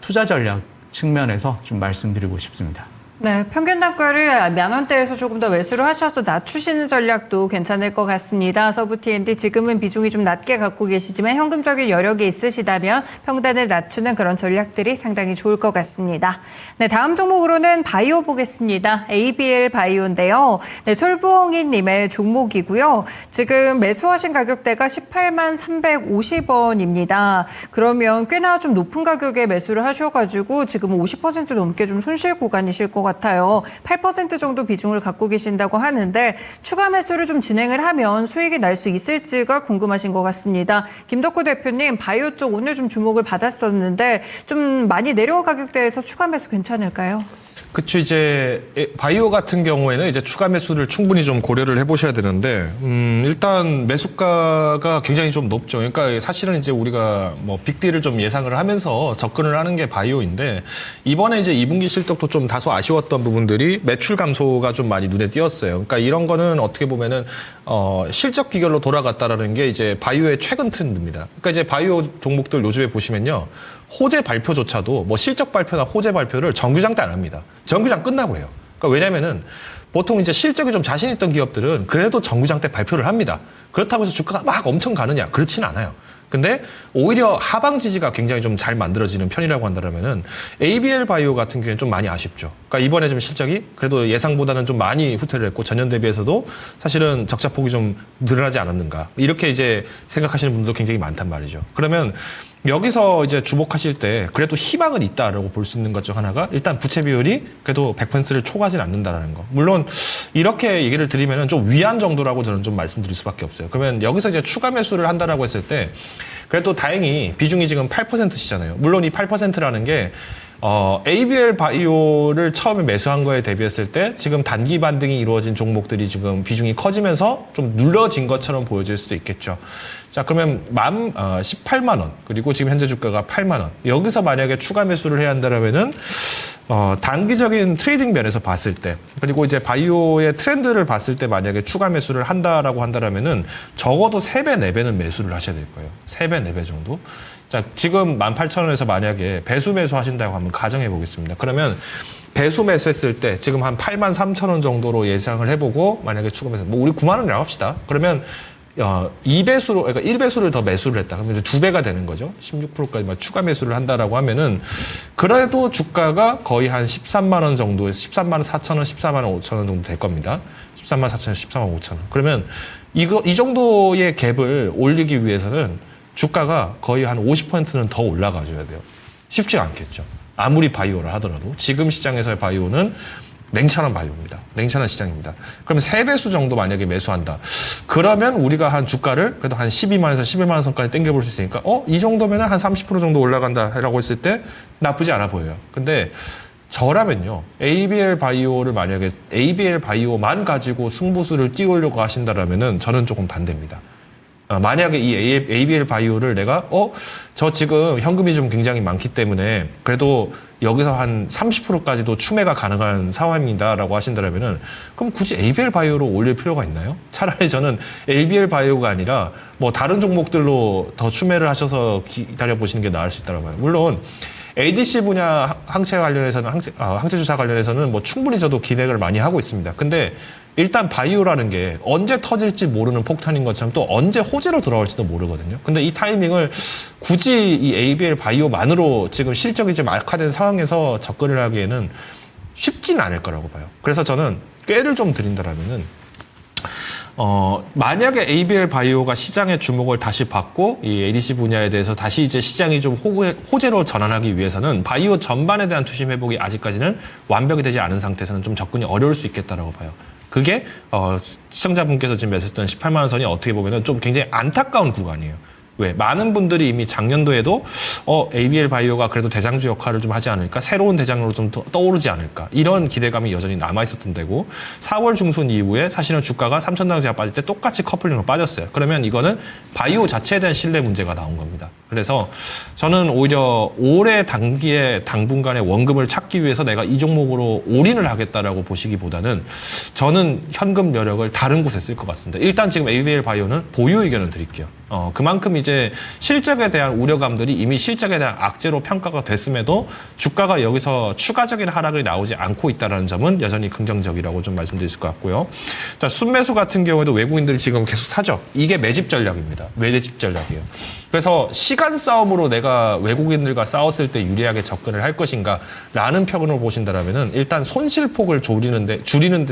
투자 전략 측면에서 좀 말씀드리고 싶습니다.
네, 평균 단가를 만 원대에서 조금 더 매수를 하셔서 낮추시는 전략도 괜찮을 것 같습니다. 서부 T&D 지금은 비중이 좀 낮게 갖고 계시지만 현금적인 여력이 있으시다면 평단을 낮추는 그런 전략들이 상당히 좋을 것 같습니다. 네, 다음 종목으로는 바이오 보겠습니다. ABL 바이오인데요. 네, 솔봉이님의 종목이고요. 지금 매수하신 가격대가 18만 350원입니다. 그러면 꽤나 좀 높은 가격에 매수를 하셔가지고 지금 50% 넘게 좀 손실 구간이실 것 같아요. 8% 정도 비중을 갖고 계신다고 하는데 추가 매수를 좀 진행을 하면 수익이 날 수 있을지가 궁금하신 것 같습니다. 김덕호 대표님, 바이오 쪽 오늘 좀 주목을 받았었는데 좀 많이 내려온 가격대에서 추가 매수 괜찮을까요?
그쵸. 이제 바이오 같은 경우에는 이제 추가 매수를 충분히 좀 고려를 해보셔야 되는데 일단 매수가가 굉장히 좀 높죠. 그러니까 사실은 이제 우리가 뭐 빅딜을 좀 예상을 하면서 접근을 하는 게 바이오인데 이번에 이제 2분기 실적도 좀 다소 아쉬웠던 부분들이 매출 감소가 좀 많이 눈에 띄었어요. 그러니까 이런 거는 어떻게 보면은 실적 기결로 돌아갔다라는 게 이제 바이오의 최근 트렌드입니다. 그러니까 이제 바이오 종목들 요즘에 보시면요. 호재 발표조차도 뭐 실적 발표나 호재 발표를 정규장 때 안 합니다. 정규장 끝나고 해요. 그러니까 왜냐면은 보통 이제 실적이 좀 자신 있던 기업들은 그래도 정규장 때 발표를 합니다. 그렇다고 해서 주가가 막 엄청 가느냐? 그렇지는 않아요. 근데 오히려 하방 지지가 굉장히 좀 잘 만들어지는 편이라고 한다면은 ABL 바이오 같은 경우에는 좀 많이 아쉽죠. 그러니까 이번에 좀 실적이 그래도 예상보다는 좀 많이 후퇴를 했고 전년 대비해서도 사실은 적자폭이 좀 늘어나지 않았는가. 이렇게 이제 생각하시는 분들도 굉장히 많단 말이죠. 그러면 여기서 이제 주목하실 때 그래도 희망은 있다라고 볼 수 있는 것 중 하나가 일단 부채 비율이 그래도 100%를 초과하진 않는다라는 거. 물론 이렇게 얘기를 드리면은 좀 위안 정도라고 저는 좀 말씀드릴 수밖에 없어요. 그러면 여기서 이제 추가 매수를 한다라고 했을 때 그래도 다행히 비중이 지금 8%시잖아요. 물론 이 8%라는 게 ABL 바이오를 처음에 매수한 거에 대비했을 때 지금 단기 반등이 이루어진 종목들이 지금 비중이 커지면서 좀 눌러진 것처럼 보여질 수도 있겠죠. 자, 그러면 18만 원, 그리고 지금 현재 주가가 8만 원. 여기서 만약에 추가 매수를 해야 한다면은 단기적인 트레이딩 면에서 봤을 때, 그리고 이제 바이오의 트렌드를 봤을 때 만약에 추가 매수를 한다라고 한다면은 적어도 3배, 4배는 매수를 하셔야 될 거예요. 3배, 4배 정도. 자, 지금 18,000원에서 만약에 배수 매수 하신다고 한번 가정해 보겠습니다. 그러면 배수 매수했을 때 지금 한 83,000원 정도로 예상을 해보고 만약에 추가 매수, 뭐 우리 9만 원이라고 합시다. 그러면 2배수로, 그러니까 1배수를 더 매수를 했다. 그러면 이제 2배가 되는 거죠. 16%까지 추가 매수를 한다라고 하면은 그래도 주가가 거의 한 13만 원 정도에서 13만 4천 원, 14만 5천 원 정도 될 겁니다. 13만 4천 원, 14만 5천 원. 그러면 이 정도의 갭을 올리기 위해서는 주가가 거의 한 50%는 더 올라가줘야 돼요. 쉽지 않겠죠. 아무리 바이오를 하더라도 지금 시장에서의 바이오는 냉철한 바이오입니다. 냉철한 시장입니다. 그러면 3배수 정도 만약에 매수한다. 그러면 우리가 한 주가를 그래도 한 12만 원에서 11만 원 선까지 당겨볼 수 있으니까 이 정도면 한 30% 정도 올라간다라고 했을 때 나쁘지 않아 보여요. 근데 저라면요. ABL 바이오를 만약에 ABL 바이오만 가지고 승부수를 띄우려고 하신다라면은 저는 조금 반대입니다. 만약에 이 ABL 바이오를 내가 저 지금 현금이 좀 굉장히 많기 때문에 그래도 여기서 한 30%까지도 추매가 가능한 상황입니다라고 하신다면은 그럼 굳이 ABL 바이오로 올릴 필요가 있나요? 차라리 저는 ABL 바이오가 아니라 뭐 다른 종목들로 더 추매를 하셔서 기다려 보시는 게 나을 수 있다고 봐요. 물론 ADC 분야 항체 관련해서는 항체 주사 관련해서는 뭐 충분히 저도 기대를 많이 하고 있습니다. 근데 일단 바이오라는 게 언제 터질지 모르는 폭탄인 것처럼 또 언제 호재로 돌아올지도 모르거든요. 근데 이 타이밍을 굳이 이 ABL 바이오만으로 지금 실적이 좀 악화된 상황에서 접근을 하기에는 쉽지는 않을 거라고 봐요. 그래서 저는 꾀를 좀 드린다라면은 만약에 ABL 바이오가 시장의 주목을 다시 받고 이 ADC 분야에 대해서 다시 이제 시장이 좀 호재로 전환하기 위해서는 바이오 전반에 대한 투심 회복이 아직까지는 완벽이 되지 않은 상태에서는 좀 접근이 어려울 수 있겠다라고 봐요. 그게 시청자분께서 지금 매수했던 18만 원 선이 어떻게 보면은 좀 굉장히 안타까운 구간이에요. 왜? 많은 분들이 이미 작년도에도 ABL 바이오가 그래도 대장주 역할을 좀 하지 않을까? 새로운 대장으로 좀 떠오르지 않을까? 이런 기대감이 여전히 남아있었던 데고 4월 중순 이후에 사실은 주가가 3,000당 제가 빠질 때 똑같이 커플링으로 빠졌어요. 그러면 이거는 바이오 자체에 대한 신뢰 문제가 나온 겁니다. 그래서 저는 오히려 올해 단기에 당분간의 원금을 찾기 위해서 내가 이 종목으로 올인을 하겠다라고 보시기보다는 저는 현금 여력을 다른 곳에 쓸 것 같습니다. 일단 지금 ABL 바이오는 보유 의견을 드릴게요. 그만큼 이제 이제 실적에 대한 우려감들이 이미 실적에 대한 악재로 평가가 됐음에도 주가가 여기서 추가적인 하락이 나오지 않고 있다는 점은 여전히 긍정적이라고 좀 말씀드릴 수 있을 것 같고요. 자, 순매수 같은 경우에도 외국인들이 지금 계속 사죠. 이게 매집 전략입니다. 매집 전략이에요. 그래서 시간 싸움으로 내가 외국인들과 싸웠을 때 유리하게 접근을 할 것인가라는 표현으로 보신다면은 일단 손실폭을 줄이는데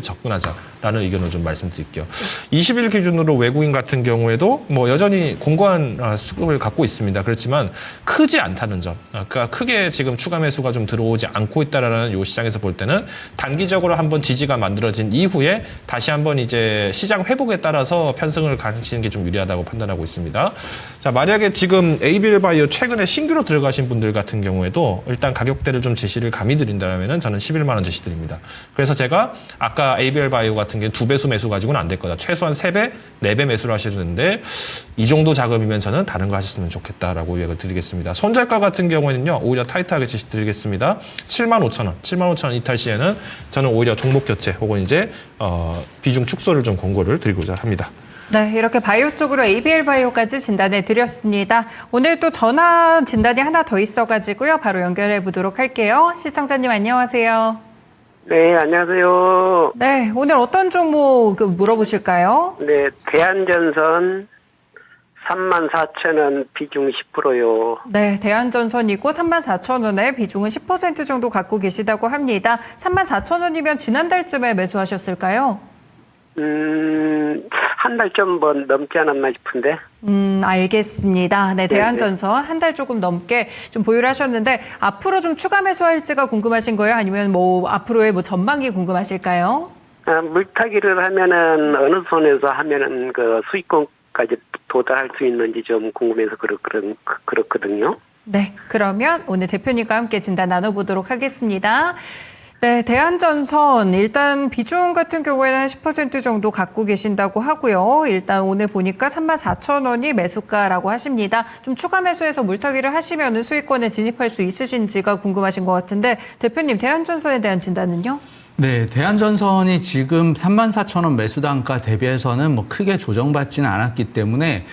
접근하자라는 의견을 좀 말씀드릴게요. 20일 기준으로 외국인 같은 경우에도 뭐 여전히 공고한 수급을 갖고 있습니다. 그렇지만 크지 않다는 점. 그러니까 크게 지금 추가 매수가 좀 들어오지 않고 있다라는 요 시장에서 볼 때는 단기적으로 한번 지지가 만들어진 이후에 다시 한번 이제 시장 회복에 따라서 편승을 가르치는 게 좀 유리하다고 판단하고 있습니다. 자, 만약에 지금 ABL 바이오 최근에 신규로 들어가신 분들 같은 경우에도 일단 가격대를 좀 제시를 감히 드린다면은 저는 11만 원 제시 드립니다. 그래서 제가 아까 ABL 바이오 같은 경우는 2배수 매수 가지고는 안 될 거다. 최소한 3배, 4배 매수를 하시는데 이 정도 자금이면 저는 다른 거 하셨으면 좋겠다라고 얘기를 드리겠습니다. 손절가 같은 경우에는요. 오히려 타이트하게 제시 드리겠습니다. 75,000원. 75,000원 이탈 시에는 저는 오히려 종목 교체 혹은 이제 비중 축소를 좀 권고를 드리고자 합니다.
네, 이렇게 바이오 쪽으로 ABL 바이오까지 진단해 드렸습니다. 오늘 또 전화 진단이 하나 더 있어가지고요. 바로 연결해 보도록 할게요. 시청자님 안녕하세요.
네, 안녕하세요.
네, 오늘 어떤 종목 물어보실까요?
네, 대한전선 34,000원 비중 10%요.
네, 대한전선이고 34,000원에 비중은 10% 정도 갖고 계시다고 합니다. 34,000원이면 지난달쯤에 매수하셨을까요?
한 달 좀 뭐 넘지 않았나 싶은데.
알겠습니다. 네, 대한전선 한 달 조금 넘게 좀 보유를 하셨는데 앞으로 좀 추가 매수할지가 궁금하신 거예요? 아니면 뭐 앞으로의 뭐 전망이 궁금하실까요?
물타기를 하면은 어느 선에서 하면은 그 수익권까지 도달할 수 있는지 좀 궁금해서 그렇거든요.
네, 그러면 오늘 대표님과 함께 진단 나눠보도록 하겠습니다. 네, 대한전선 일단 비중 같은 경우에는 10% 정도 갖고 계신다고 하고요. 일단 오늘 보니까 34,000원이 매수가라고 하십니다. 좀 추가 매수해서 물타기를 하시면 수익권에 진입할 수 있으신지가 궁금하신 것 같은데 대표님 대한전선에 대한 진단은요?
네, 대한전선이 지금 34,000원 매수 단가 대비해서는 뭐 크게 조정받지는 않았기 때문에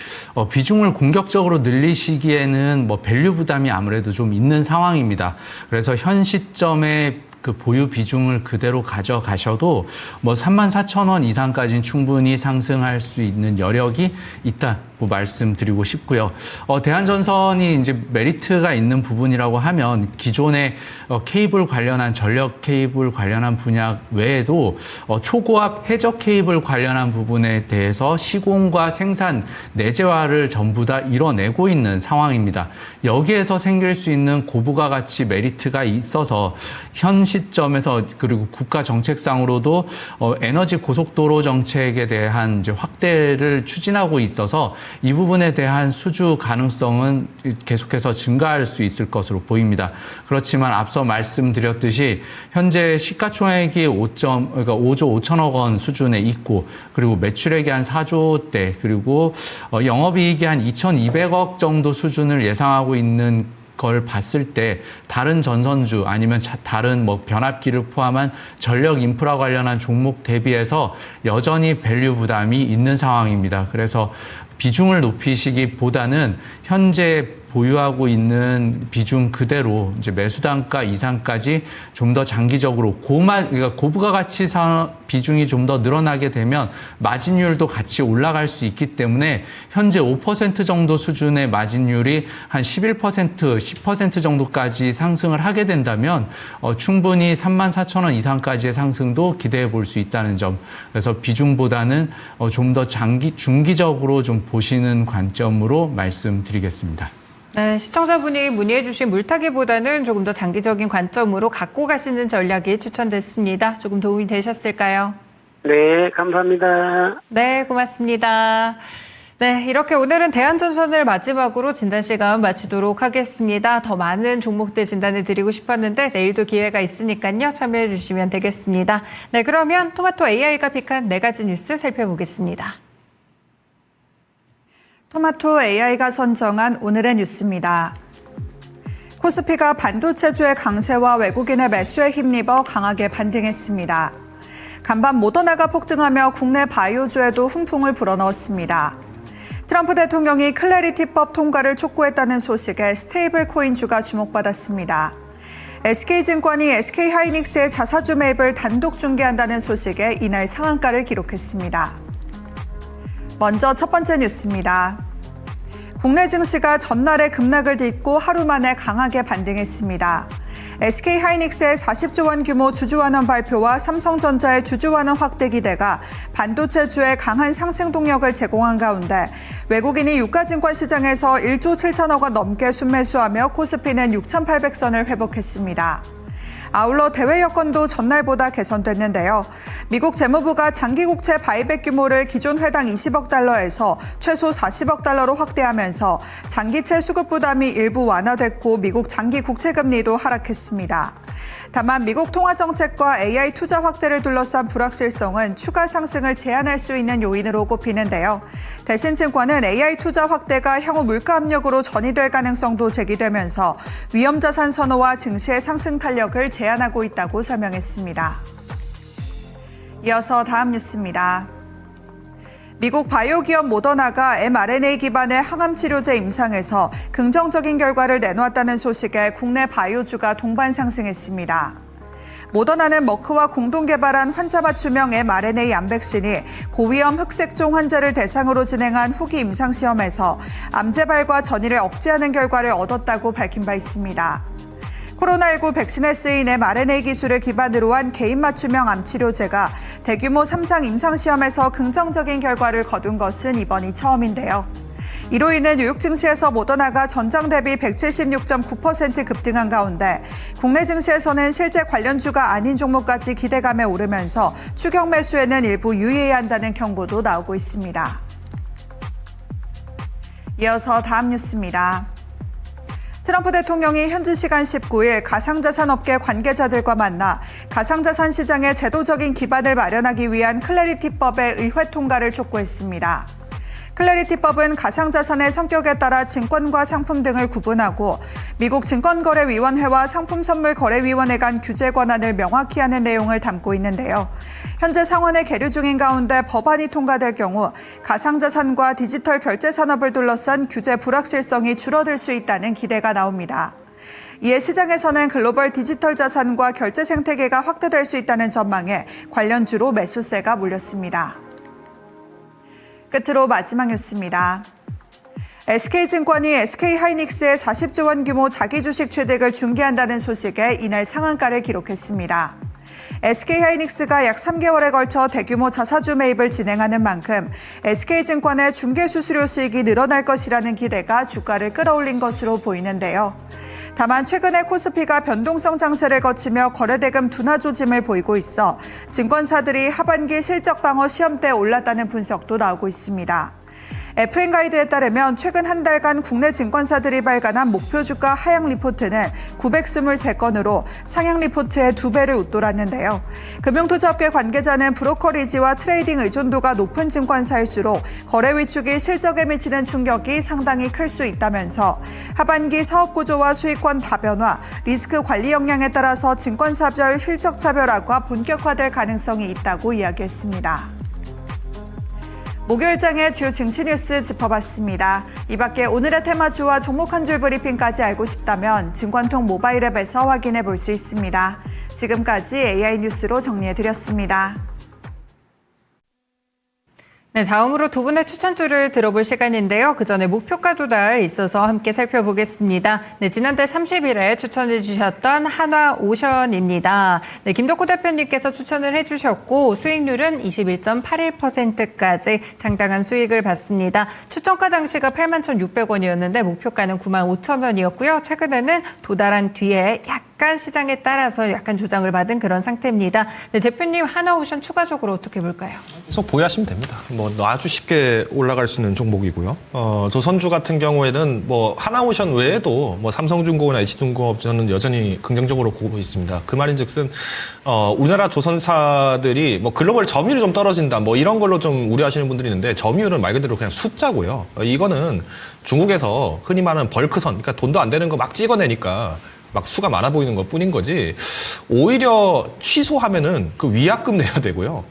비중을 공격적으로 늘리시기에는 뭐 밸류 부담이 아무래도 좀 있는 상황입니다. 그래서 현 시점에 그 보유 비중을 그대로 가져가셔도 뭐 34,000원 이상까지는 충분히 상승할 수 있는 여력이 있다고 말씀드리고 싶고요. 대한전선이 이제 메리트가 있는 부분이라고 하면 기존의 케이블 관련한 전력 케이블 관련한 분야 외에도 초고압 해적 케이블 관련한 부분에 대해서 시공과 생산 내재화를 전부 다 이뤄내고 있는 상황입니다. 여기에서 생길 수 있는 고부가 가치 메리트가 있어서 현 시점에서 그리고 국가 정책상으로도 에너지 고속도로 정책에 대한 이제 확대를 추진하고 있어서 이 부분에 대한 수주 가능성은 계속해서 증가할 수 있을 것으로 보입니다. 그렇지만 앞서 말씀드렸듯이 현재 시가총액이 5조 5천억 원 수준에 있고 그리고 매출액이 한 4조대 그리고 영업이익이 한 2,200억 정도 수준을 예상하고 있는 걸 봤을 때 다른 전선주 아니면 다른 뭐 변압기를 포함한 전력 인프라 관련한 종목 대비해서 여전히 밸류 부담이 있는 상황입니다. 그래서 비중을 높이시기보다는 현재 보유하고 있는 비중 그대로 이제 매수 단가 이상까지 좀 더 장기적으로 그러니까 고부가 가치 비중이 좀 더 늘어나게 되면 마진율도 같이 올라갈 수 있기 때문에 현재 5% 정도 수준의 마진율이 한 11%, 10% 정도까지 상승을 하게 된다면 충분히 34,000원 이상까지의 상승도 기대해 볼 수 있다는 점. 그래서 비중보다는 좀 더 중기적으로 좀 보시는 관점으로 말씀드리겠습니다.
네, 시청자분이 문의해 주신 물타기보다는 조금 더 장기적인 관점으로 갖고 가시는 전략이 추천됐습니다. 조금 도움이 되셨을까요?
네, 감사합니다.
네, 고맙습니다. 네, 이렇게 오늘은 대한전선을 마지막으로 진단 시간 마치도록 하겠습니다. 더 많은 종목들 진단을 드리고 싶었는데 내일도 기회가 있으니까요. 참여해 주시면 되겠습니다. 네, 그러면 토마토 AI가 픽한 4가지 뉴스 살펴보겠습니다.
토마토 AI가 선정한 오늘의 뉴스입니다. 코스피가 반도체주의 강세와 외국인의 매수에 힘입어 강하게 반등했습니다. 간밤 모더나가 폭등하며 국내 바이오주에도 훈풍을 불어넣었습니다. 트럼프 대통령이 클래리티법 통과를 촉구했다는 소식에 스테이블 코인주가 주목받았습니다. SK증권이 SK하이닉스의 자사주 매입을 단독 중개한다는 소식에 이날 상한가를 기록했습니다. 먼저 첫 번째 뉴스입니다. 국내 증시가 전날의 급락을 딛고 하루 만에 강하게 반등했습니다. SK하이닉스의 40조 원 규모 주주환원 발표와 삼성전자의 주주환원 확대 기대가 반도체주에 강한 상승 동력을 제공한 가운데 외국인이 유가증권 시장에서 1조 7천억 원 넘게 순매수하며 코스피는 6,800선을 회복했습니다. 아울러 대외 여건도 전날보다 개선됐는데요. 미국 재무부가 장기국채 바이백 규모를 기존 회당 20억 달러에서 최소 40억 달러로 확대하면서 장기채 수급 부담이 일부 완화됐고 미국 장기 국채 금리도 하락했습니다. 다만 미국 통화정책과 AI 투자 확대를 둘러싼 불확실성은 추가 상승을 제한할 수 있는 요인으로 꼽히는데요. 대신증권은 AI 투자 확대가 향후 물가 압력으로 전이될 가능성도 제기되면서 위험자산 선호와 증시의 상승 탄력을 제한하고 있다고 설명했습니다. 이어서 다음 뉴스입니다. 미국 바이오 기업 모더나가 mRNA 기반의 항암 치료제 임상에서 긍정적인 결과를 내놓았다는 소식에 국내 바이오주가 동반 상승했습니다. 모더나는 머크와 공동 개발한 환자 맞춤형 mRNA 암 백신이 고위험 흑색종 환자를 대상으로 진행한 후기 임상 시험에서 암 재발과 전이를 억제하는 결과를 얻었다고 밝힌 바 있습니다. 코로나19 백신에 쓰인 mRNA 기술을 기반으로 한 개인 맞춤형 암 치료제가 대규모 3상 임상시험에서 긍정적인 결과를 거둔 것은 이번이 처음인데요. 이로 인해 뉴욕 증시에서 모더나가 전장 대비 176.9% 급등한 가운데 국내 증시에서는 실제 관련주가 아닌 종목까지 기대감에 오르면서 추격 매수에는 일부 유의해야 한다는 경고도 나오고 있습니다. 이어서 다음 뉴스입니다. 트럼프 대통령이 현지 시간 19일 가상자산업계 관계자들과 만나 가상자산 시장의 제도적인 기반을 마련하기 위한 클래리티법의 의회 통과를 촉구했습니다. 클래리티법은 가상자산의 성격에 따라 증권과 상품 등을 구분하고 미국 증권거래위원회와 상품선물거래위원회 간 규제 권한을 명확히 하는 내용을 담고 있는데요. 현재 상원에 계류 중인 가운데 법안이 통과될 경우 가상자산과 디지털 결제 산업을 둘러싼 규제 불확실성이 줄어들 수 있다는 기대가 나옵니다. 이에 시장에서는 글로벌 디지털 자산과 결제 생태계가 확대될 수 있다는 전망에 관련주로 매수세가 몰렸습니다. 끝으로 마지막 뉴스입니다. SK증권이 SK하이닉스의 40조 원 규모 자기 주식 취득을 중개한다는 소식에 이날 상한가를 기록했습니다. SK하이닉스가 약 3개월에 걸쳐 대규모 자사주 매입을 진행하는 만큼 SK증권의 중개 수수료 수익이 늘어날 것이라는 기대가 주가를 끌어올린 것으로 보이는데요. 다만 최근에 코스피가 변동성 장세를 거치며 거래대금 둔화 조짐을 보이고 있어 증권사들이 하반기 실적 방어 시험대에 올랐다는 분석도 나오고 있습니다. FN가이드에 따르면 최근 한 달간 국내 증권사들이 발간한 목표 주가 하향 리포트는 923건으로 상향 리포트의 2배를 웃돌았는데요. 금융투자업계 관계자는 브로커리지와 트레이딩 의존도가 높은 증권사일수록 거래 위축이 실적에 미치는 충격이 상당히 클 수 있다면서 하반기 사업 구조와 수익권 다변화, 리스크 관리 역량에 따라서 증권사별 실적 차별화가 본격화될 가능성이 있다고 이야기했습니다. 목요일장의 주요 증시 뉴스 짚어봤습니다. 이 밖에 오늘의 테마주와 종목 한 줄 브리핑까지 알고 싶다면 증권통 모바일 앱에서 확인해 볼 수 있습니다. 지금까지 AI 뉴스로 정리해드렸습니다.
네, 다음으로 두 분의 추천주를 들어볼 시간인데요. 그 전에 목표가 도달 있어서 함께 살펴보겠습니다. 네, 지난달 30일에 추천해 주셨던 한화오션입니다. 네, 김덕호 대표님께서 추천을 해주셨고 수익률은 21.81%까지 상당한 수익을 봤습니다. 추천가 당시가 81,600원이었는데 목표가는 95,000원이었고요. 최근에는 도달한 뒤에 약간 시장에 따라서 약간 조정을 받은 그런 상태입니다. 네, 대표님 한화오션 추가적으로 어떻게 볼까요?
계속 보유하시면 됩니다. 뭐 아주 쉽게 올라갈 수 있는 종목이고요. 조선주 같은 경우에는 뭐 하나오션 외에도 뭐 삼성중공업이나 H중공업저는 여전히 긍정적으로 보고 있습니다. 그 말인즉슨 우리나라 조선사들이 뭐 글로벌 점유율이 좀 떨어진다 뭐 이런 걸로 좀 우려하시는 분들이 있는데 점유율은 말 그대로 그냥 숫자고요. 이거는 중국에서 흔히 말하는 벌크선, 그러니까 돈도 안 되는 거 막 찍어내니까 막 수가 많아 보이는 것 뿐인 거지 오히려 취소하면은 그 위약금 내야 되고요.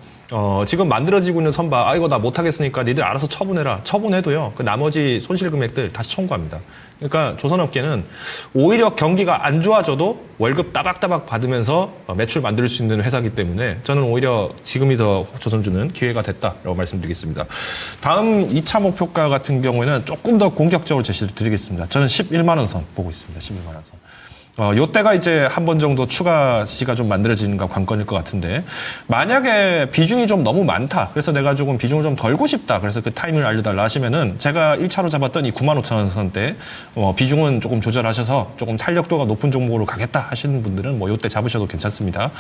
지금 만들어지고 있는 선박, 이거 나 못하겠으니까 니들 알아서 처분해라. 처분해도요, 그 나머지 손실 금액들 다시 청구합니다. 그러니까 조선업계는 오히려 경기가 안 좋아져도 월급 따박따박 받으면서 매출 만들 수 있는 회사이기 때문에 저는 오히려 지금이 더 조선주는 기회가 됐다라고 말씀드리겠습니다. 다음 2차 목표가 같은 경우에는 조금 더 공격적으로 제시를 드리겠습니다. 저는 11만 원 선 보고 있습니다. 11만 원 선. 요때가 이제 한 번 정도 추가 시가 좀 만들어지는 가 관건일 것 같은데, 만약에 비중이 좀 너무 많다, 그래서 내가 조금 비중을 좀 덜고 싶다, 그래서 그 타이밍을 알려달라 하시면은 제가 1차로 잡았던 이 95,000원 선대 비중은 조금 조절하셔서 조금 탄력도가 높은 종목으로 가겠다 하시는 분들은 뭐 요때 잡으셔도 괜찮습니다.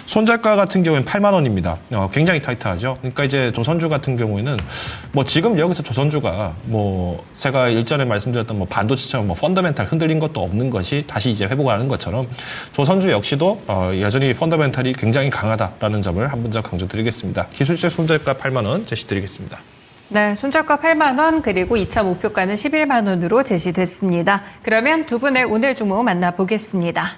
손절가 같은 경우에는 8만 원입니다. 굉장히 타이트하죠. 그러니까 이제 조선주 같은 경우에는 뭐 지금 여기서 조선주가 뭐 제가 일전에 말씀드렸던 뭐 반도체처럼 뭐 펀더멘탈 흔들린 것도 없는 것이 다시 이제 회복을 하는 것처럼 조선주 역시도 여전히 펀더멘탈이 굉장히 강하다라는 점을 한 번 더 강조드리겠습니다. 기술적 손절가 8만 원 제시드리겠습니다.
네, 손절가 8만 원, 그리고 2차 목표가는 11만 원으로 제시됐습니다. 그러면 두 분의 오늘 종목 만나보겠습니다.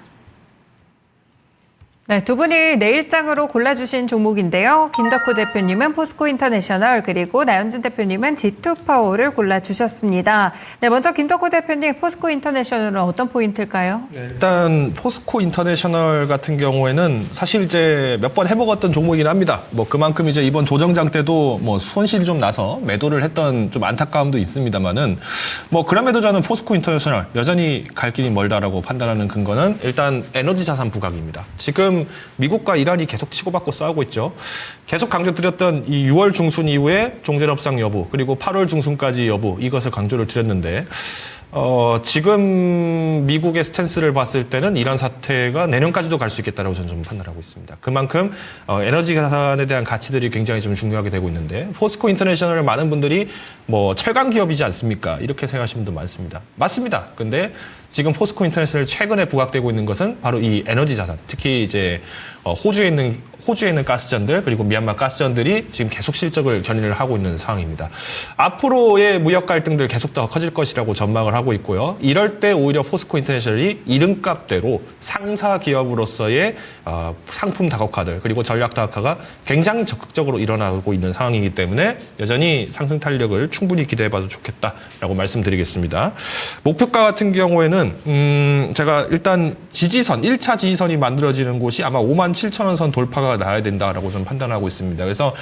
네, 두 분이 내일장으로 골라주신 종목인데요. 김덕호 대표님은 포스코 인터내셔널, 그리고 나연진 대표님은 G2파워를 골라주셨습니다. 네, 먼저 김덕호 대표님, 포스코 인터내셔널은 어떤 포인트일까요?
네, 일단 포스코 인터내셔널 같은 경우에는 사실 이제 몇 번 해먹었던 종목이긴 합니다. 뭐 그만큼 이제 이번 조정장 때도 뭐 손실이 좀 나서 매도를 했던 좀 안타까움도 있습니다만은, 뭐 그럼에도 저는 포스코 인터내셔널 여전히 갈 길이 멀다라고 판단하는 근거는 일단 에너지 자산 부각입니다. 지금 미국과 이란이 계속 치고받고 싸우고 있죠. 계속 강조드렸던 이 6월 중순 이후에 종전 협상 여부, 그리고 8월 중순까지 여부, 이것을 강조를 드렸는데, 지금 미국의 스탠스를 봤을 때는 이란 사태가 내년까지도 갈 수 있겠다라고 저는 좀 판단하고 있습니다. 그만큼 에너지 자산에 대한 가치들이 굉장히 좀 중요하게 되고 있는데, 포스코 인터내셔널을 많은 분들이 뭐 철강 기업이지 않습니까? 이렇게 생각하시는 분도 많습니다. 맞습니다. 근데 지금 포스코 인터내셔널 최근에 부각되고 있는 것은 바로 이 에너지 자산, 특히 이제 호주에 있는 가스전들, 그리고 미얀마 가스전들이 지금 계속 실적을 견인을 하고 있는 상황입니다. 앞으로의 무역 갈등들 계속 더 커질 것이라고 전망을 하고 있고요. 이럴 때 오히려 포스코 인터내셔널이 이름값대로 상사 기업으로서의 상품 다각화들, 그리고 전략 다각화가 굉장히 적극적으로 일어나고 있는 상황이기 때문에 여전히 상승 탄력을 충분히 기대해봐도 좋겠다라고 말씀드리겠습니다. 목표가 같은 경우에는 제가 일단 지지선, 1차 지지선이 만들어지는 곳이 아마 57,000원 선 돌파가 나야 된다라고 좀 판단하고 있습니다. 그래서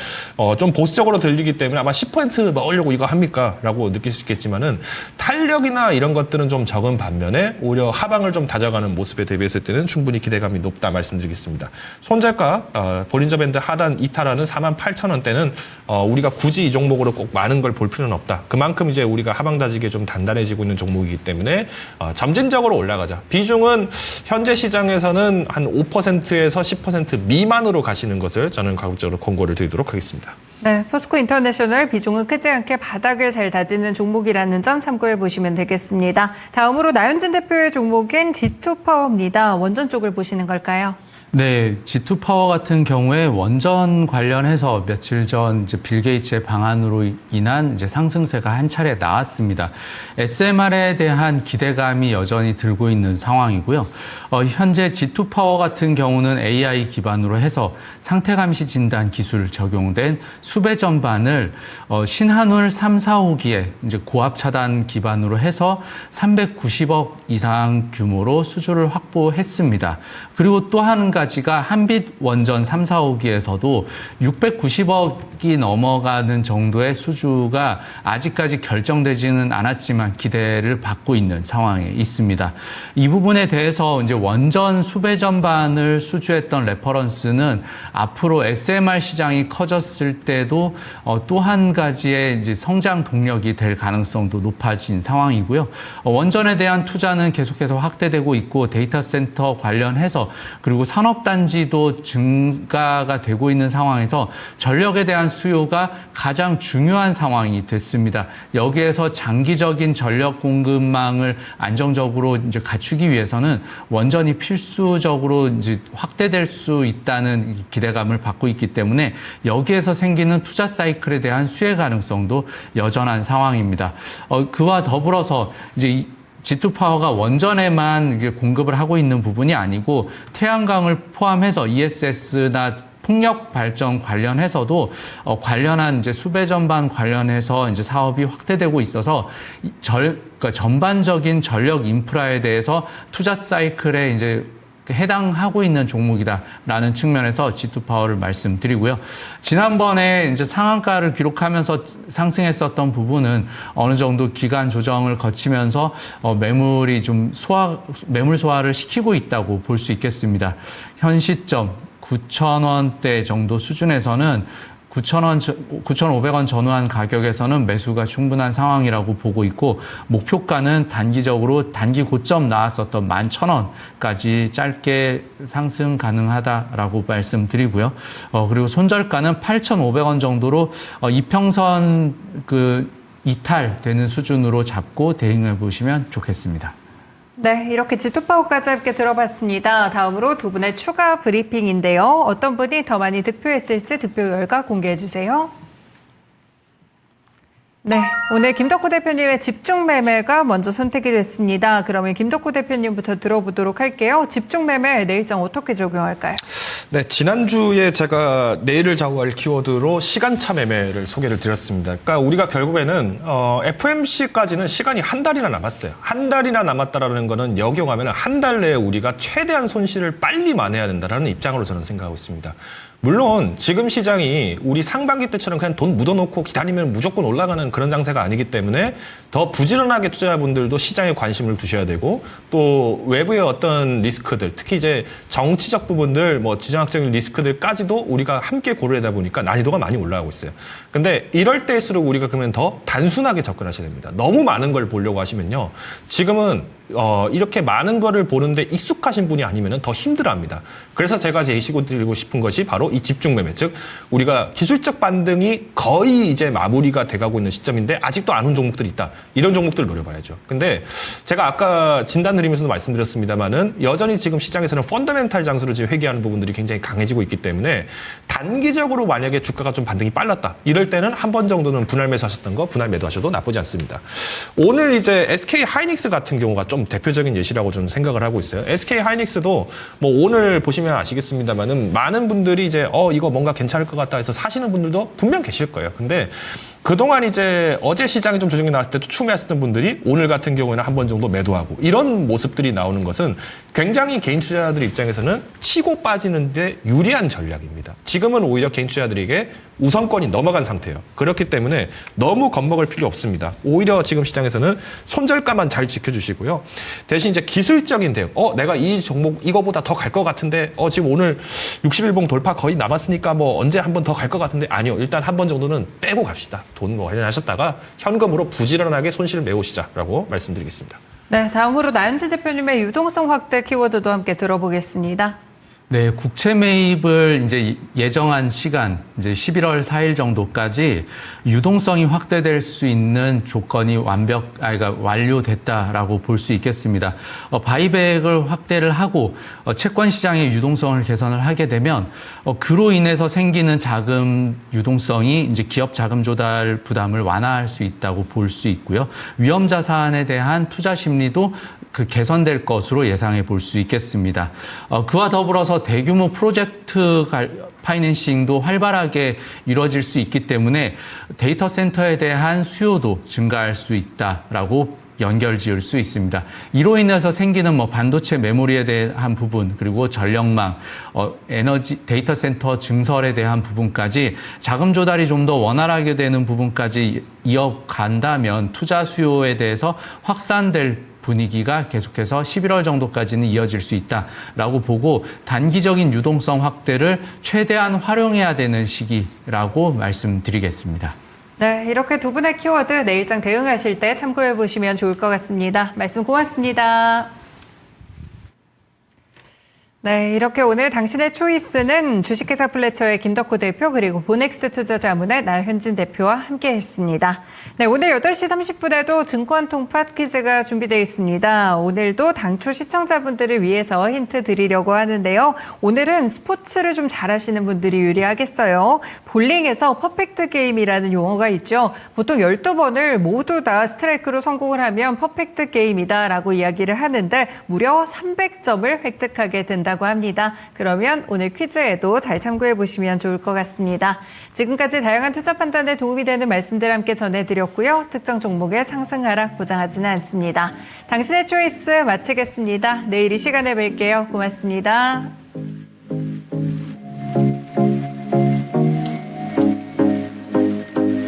좀 보수적으로 들리기 때문에 아마 10% 먹으려고 이거 합니까? 라고 느낄 수 있겠지만은, 탄력이나 이런 것들은 좀 적은 반면에 오히려 하방을 좀 다져가는 모습에 대비했을 때는 충분히 기대감이 높다 말씀드리겠습니다. 손절가 볼린저 밴드 하단 이탈하는 48,000원대는 우리가 굳이 이 종목으로 꼭 많은 걸 볼 필요는 없다. 그만큼 이제 우리가 하방 다지기에 좀 단단해지고 있는 종목이기 때문에 점진적으로 올라가자. 비중은 현재 시장에서는 한 5%에서 10% 미만으로 가시는 것을 저는 가급적으로 권고를 드리도록 하겠습니다.
네, 포스코 인터내셔널 비중은 크지 않게 바닥을 잘 다지는 종목이라는 점 참고해 보시면 되겠습니다. 다음으로 나연진 대표의 종목인 G2파워입니다. 원전 쪽을 보시는 걸까요?
네, G2파워 같은 경우에 원전 관련해서 며칠 전 이제 빌 게이츠의 방안으로 인한 이제 상승세가 한 차례 나왔습니다. SMR에 대한 기대감이 여전히 들고 있는 상황이고요. 현재 G2파워 같은 경우는 AI 기반으로 해서 상태감시 진단 기술 적용된 수배 전반을 신한울 3, 4호기에 이제 고압 차단 기반으로 해서 390억 이상 규모로 수주를 확보했습니다. 그리고 또 한 가지가 한빛 원전 3, 4호기에서도 690억이 넘어가는 정도의 수주가 아직까지 결정되지는 않았지만 기대를 받고 있는 상황에 있습니다. 이 부분에 대해서 이제 원전 수배 전반을 수주했던 레퍼런스는 앞으로 SMR 시장이 커졌을 때도 또 한 가지의 이제 성장 동력이 될 가능성도 높아진 상황이고요. 원전에 대한 투자는 계속해서 확대되고 있고, 데이터 센터 관련해서 그리고 산업단지도 증가가 되고 있는 상황에서 전력에 대한 수요가 가장 중요한 상황이 됐습니다. 여기에서 장기적인 전력 공급망을 안정적으로 이제 갖추기 위해서는 원전이 필수적으로 이제 확대될 수 있다는 기대감을 받고 있기 때문에 여기에서 생기는 투자 사이클에 대한 수혜 가능성도 여전한 상황입니다. 그와 더불어서 이제 G2파워가 원전에만 공급을 하고 있는 부분이 아니고 태양광을 포함해서 ESS나 풍력 발전 관련해서도 관련한 이제 수배 전반 관련해서 이제 사업이 확대되고 있어서 그러니까 전반적인 전력 인프라에 대해서 투자 사이클에 이제 해당하고 있는 종목이다라는 측면에서 G2 파워를 말씀드리고요. 지난번에 이제 상한가를 기록하면서 상승했었던 부분은 어느 정도 기간 조정을 거치면서 매물이 좀 매물 소화를 시키고 있다고 볼 수 있겠습니다. 현 시점 9,000원대 정도 수준에서는 9,500원 전후한 가격에서는 매수가 충분한 상황이라고 보고 있고, 목표가는 단기적으로 단기 고점 나왔었던 11,000원까지 짧게 상승 가능하다라고 말씀드리고요. 그리고 손절가는 8,500원 정도로 이평선 이탈되는 수준으로 잡고 대응해 보시면 좋겠습니다.
네, 이렇게 G2파워까지 함께 들어봤습니다. 다음으로 두 분의 추가 브리핑인데요. 어떤 분이 더 많이 득표했을지 득표 결과 공개해 주세요. 네, 오늘 김덕호 대표님의 집중 매매가 먼저 선택이 됐습니다. 그러면 김덕호 대표님부터 들어보도록 할게요. 집중 매매 내일장 어떻게 적용할까요?
네, 지난주에 제가 내일을 좌우할 키워드로 시간차 매매를 소개를 드렸습니다. 그러니까 우리가 결국에는 FMC까지는 시간이 한 달이나 남았어요. 한 달이나 남았다라는 거는 역용하면 한 달 내에 우리가 최대한 손실을 빨리 만회해야 된다는 입장으로 저는 생각하고 있습니다. 물론 지금 시장이 우리 상반기 때처럼 그냥 돈 묻어놓고 기다리면 무조건 올라가는 그런 장세가 아니기 때문에 더 부지런하게 투자자분들도 시장에 관심을 두셔야 되고, 또 외부의 어떤 리스크들, 특히 이제 정치적 부분들, 뭐 지정학적인 리스크들까지도 우리가 함께 고려하다 보니까 난이도가 많이 올라가고 있어요. 근데 이럴 때일수록 우리가 그러면 더 단순하게 접근하셔야 됩니다. 너무 많은 걸 보려고 하시면요, 지금은 이렇게 많은 거를 보는데 익숙하신 분이 아니면 더 힘들어합니다. 그래서 제가 제시고 드리고 싶은 것이 바로 이 집중 매매, 즉 우리가 기술적 반등이 거의 이제 마무리가 돼가고 있는 시점인데 아직도 안 온 종목들이 있다. 이런 종목들을 노려봐야죠. 근데 제가 아까 진단 드리면서도 말씀드렸습니다만은 여전히 지금 시장에서는 펀더멘탈 장수로 지금 회귀하는 부분들이 굉장히 강해지고 있기 때문에 단기적으로 만약에 주가가 좀 반등이 빨랐다. 이럴 때는 한 번 정도는 분할 매수하셨던 거 분할 매도하셔도 나쁘지 않습니다. 오늘 이제 SK 하이닉스 같은 경우가 좀 대표적인 예시라고 저는 생각을 하고 있어요. SK 하이닉스도 뭐 오늘 보시면 아시겠습니다만은 많은 분들이 이제 이거 뭔가 괜찮을 것 같다 해서 사시는 분들도 분명 계실 거예요. 근데 그동안 이제 어제 시장이 좀 조정이 나왔을 때도 추매하셨던 분들이 오늘 같은 경우에는 한 번 정도 매도하고 이런 모습들이 나오는 것은 굉장히 개인 투자자들 입장에서는 치고 빠지는데 유리한 전략입니다. 지금은 오히려 개인 투자자들에게 우선권이 넘어간 상태예요. 그렇기 때문에 너무 겁먹을 필요 없습니다. 오히려 지금 시장에서는 손절가만 잘 지켜주시고요. 대신 이제 기술적인 대응, 내가 이 종목 이거보다 더 갈 것 같은데 지금 오늘 60일봉 돌파 거의 남았으니까 뭐 언제 한 번 더 갈 것 같은데 아니요. 일단 한 번 정도는 빼고 갑시다. 돈 마련하셨다가 현금으로 부지런하게 손실을 메우시자라고 말씀드리겠습니다.
네, 다음으로 나윤지 대표님의 유동성 확대 키워드도 함께 들어보겠습니다.
네, 국채 매입을 이제 예정한 시간, 이제 11월 4일 정도까지 유동성이 확대될 수 있는 조건이 그러니까 완료됐다라고 볼 수 있겠습니다. 바이백을 확대를 하고 채권 시장의 유동성을 개선을 하게 되면 그로 인해서 생기는 자금 유동성이 이제 기업 자금 조달 부담을 완화할 수 있다고 볼 수 있고요. 위험 자산에 대한 투자 심리도 개선될 것으로 예상해 볼 수 있겠습니다. 그와 더불어서 대규모 프로젝트 파이낸싱도 활발하게 이루어질 수 있기 때문에 데이터 센터에 대한 수요도 증가할 수 있다라고 연결 지을 수 있습니다. 이로 인해서 생기는 반도체 메모리에 대한 부분, 그리고 전력망, 에너지 데이터 센터 증설에 대한 부분까지 자금 조달이 좀 더 원활하게 되는 부분까지 이어간다면 투자 수요에 대해서 확산될 분위기가 계속해서 11월 정도까지는 이어질 수 있다라고 보고, 단기적인 유동성 확대를 최대한 활용해야 되는 시기라고 말씀드리겠습니다.
네, 이렇게 두 분의 키워드 내일장 대응하실 때 참고해 보시면 좋을 것 같습니다. 말씀 고맙습니다. 네, 이렇게 오늘 당신의 초이스는 주식회사 플래처의 김덕호 대표, 그리고 보넥스트 투자자문의 나현진 대표와 함께했습니다. 네, 오늘 8시 30분에도 증권 통팟 퀴즈가 준비되어 있습니다. 오늘도 당초 시청자분들을 위해서 힌트 드리려고 하는데요. 오늘은 스포츠를 좀 잘하시는 분들이 유리하겠어요. 볼링에서 퍼펙트 게임이라는 용어가 있죠. 보통 12번을 모두 다 스트라이크로 성공을 하면 퍼펙트 게임이다라고 이야기를 하는데 무려 300점을 획득하게 된다고 있다고 합니다. 그러면 오늘 퀴즈에도 잘 참고해 보시면 좋을 것 같습니다. 지금까지 다양한 투자 판단에 도움이 되는 말씀들 함께 전해드렸고요. 특정 종목의 상승 하락 보장하지는 않습니다. 당신의 초이스 마치겠습니다. 내일 이 시간에 뵐게요. 고맙습니다.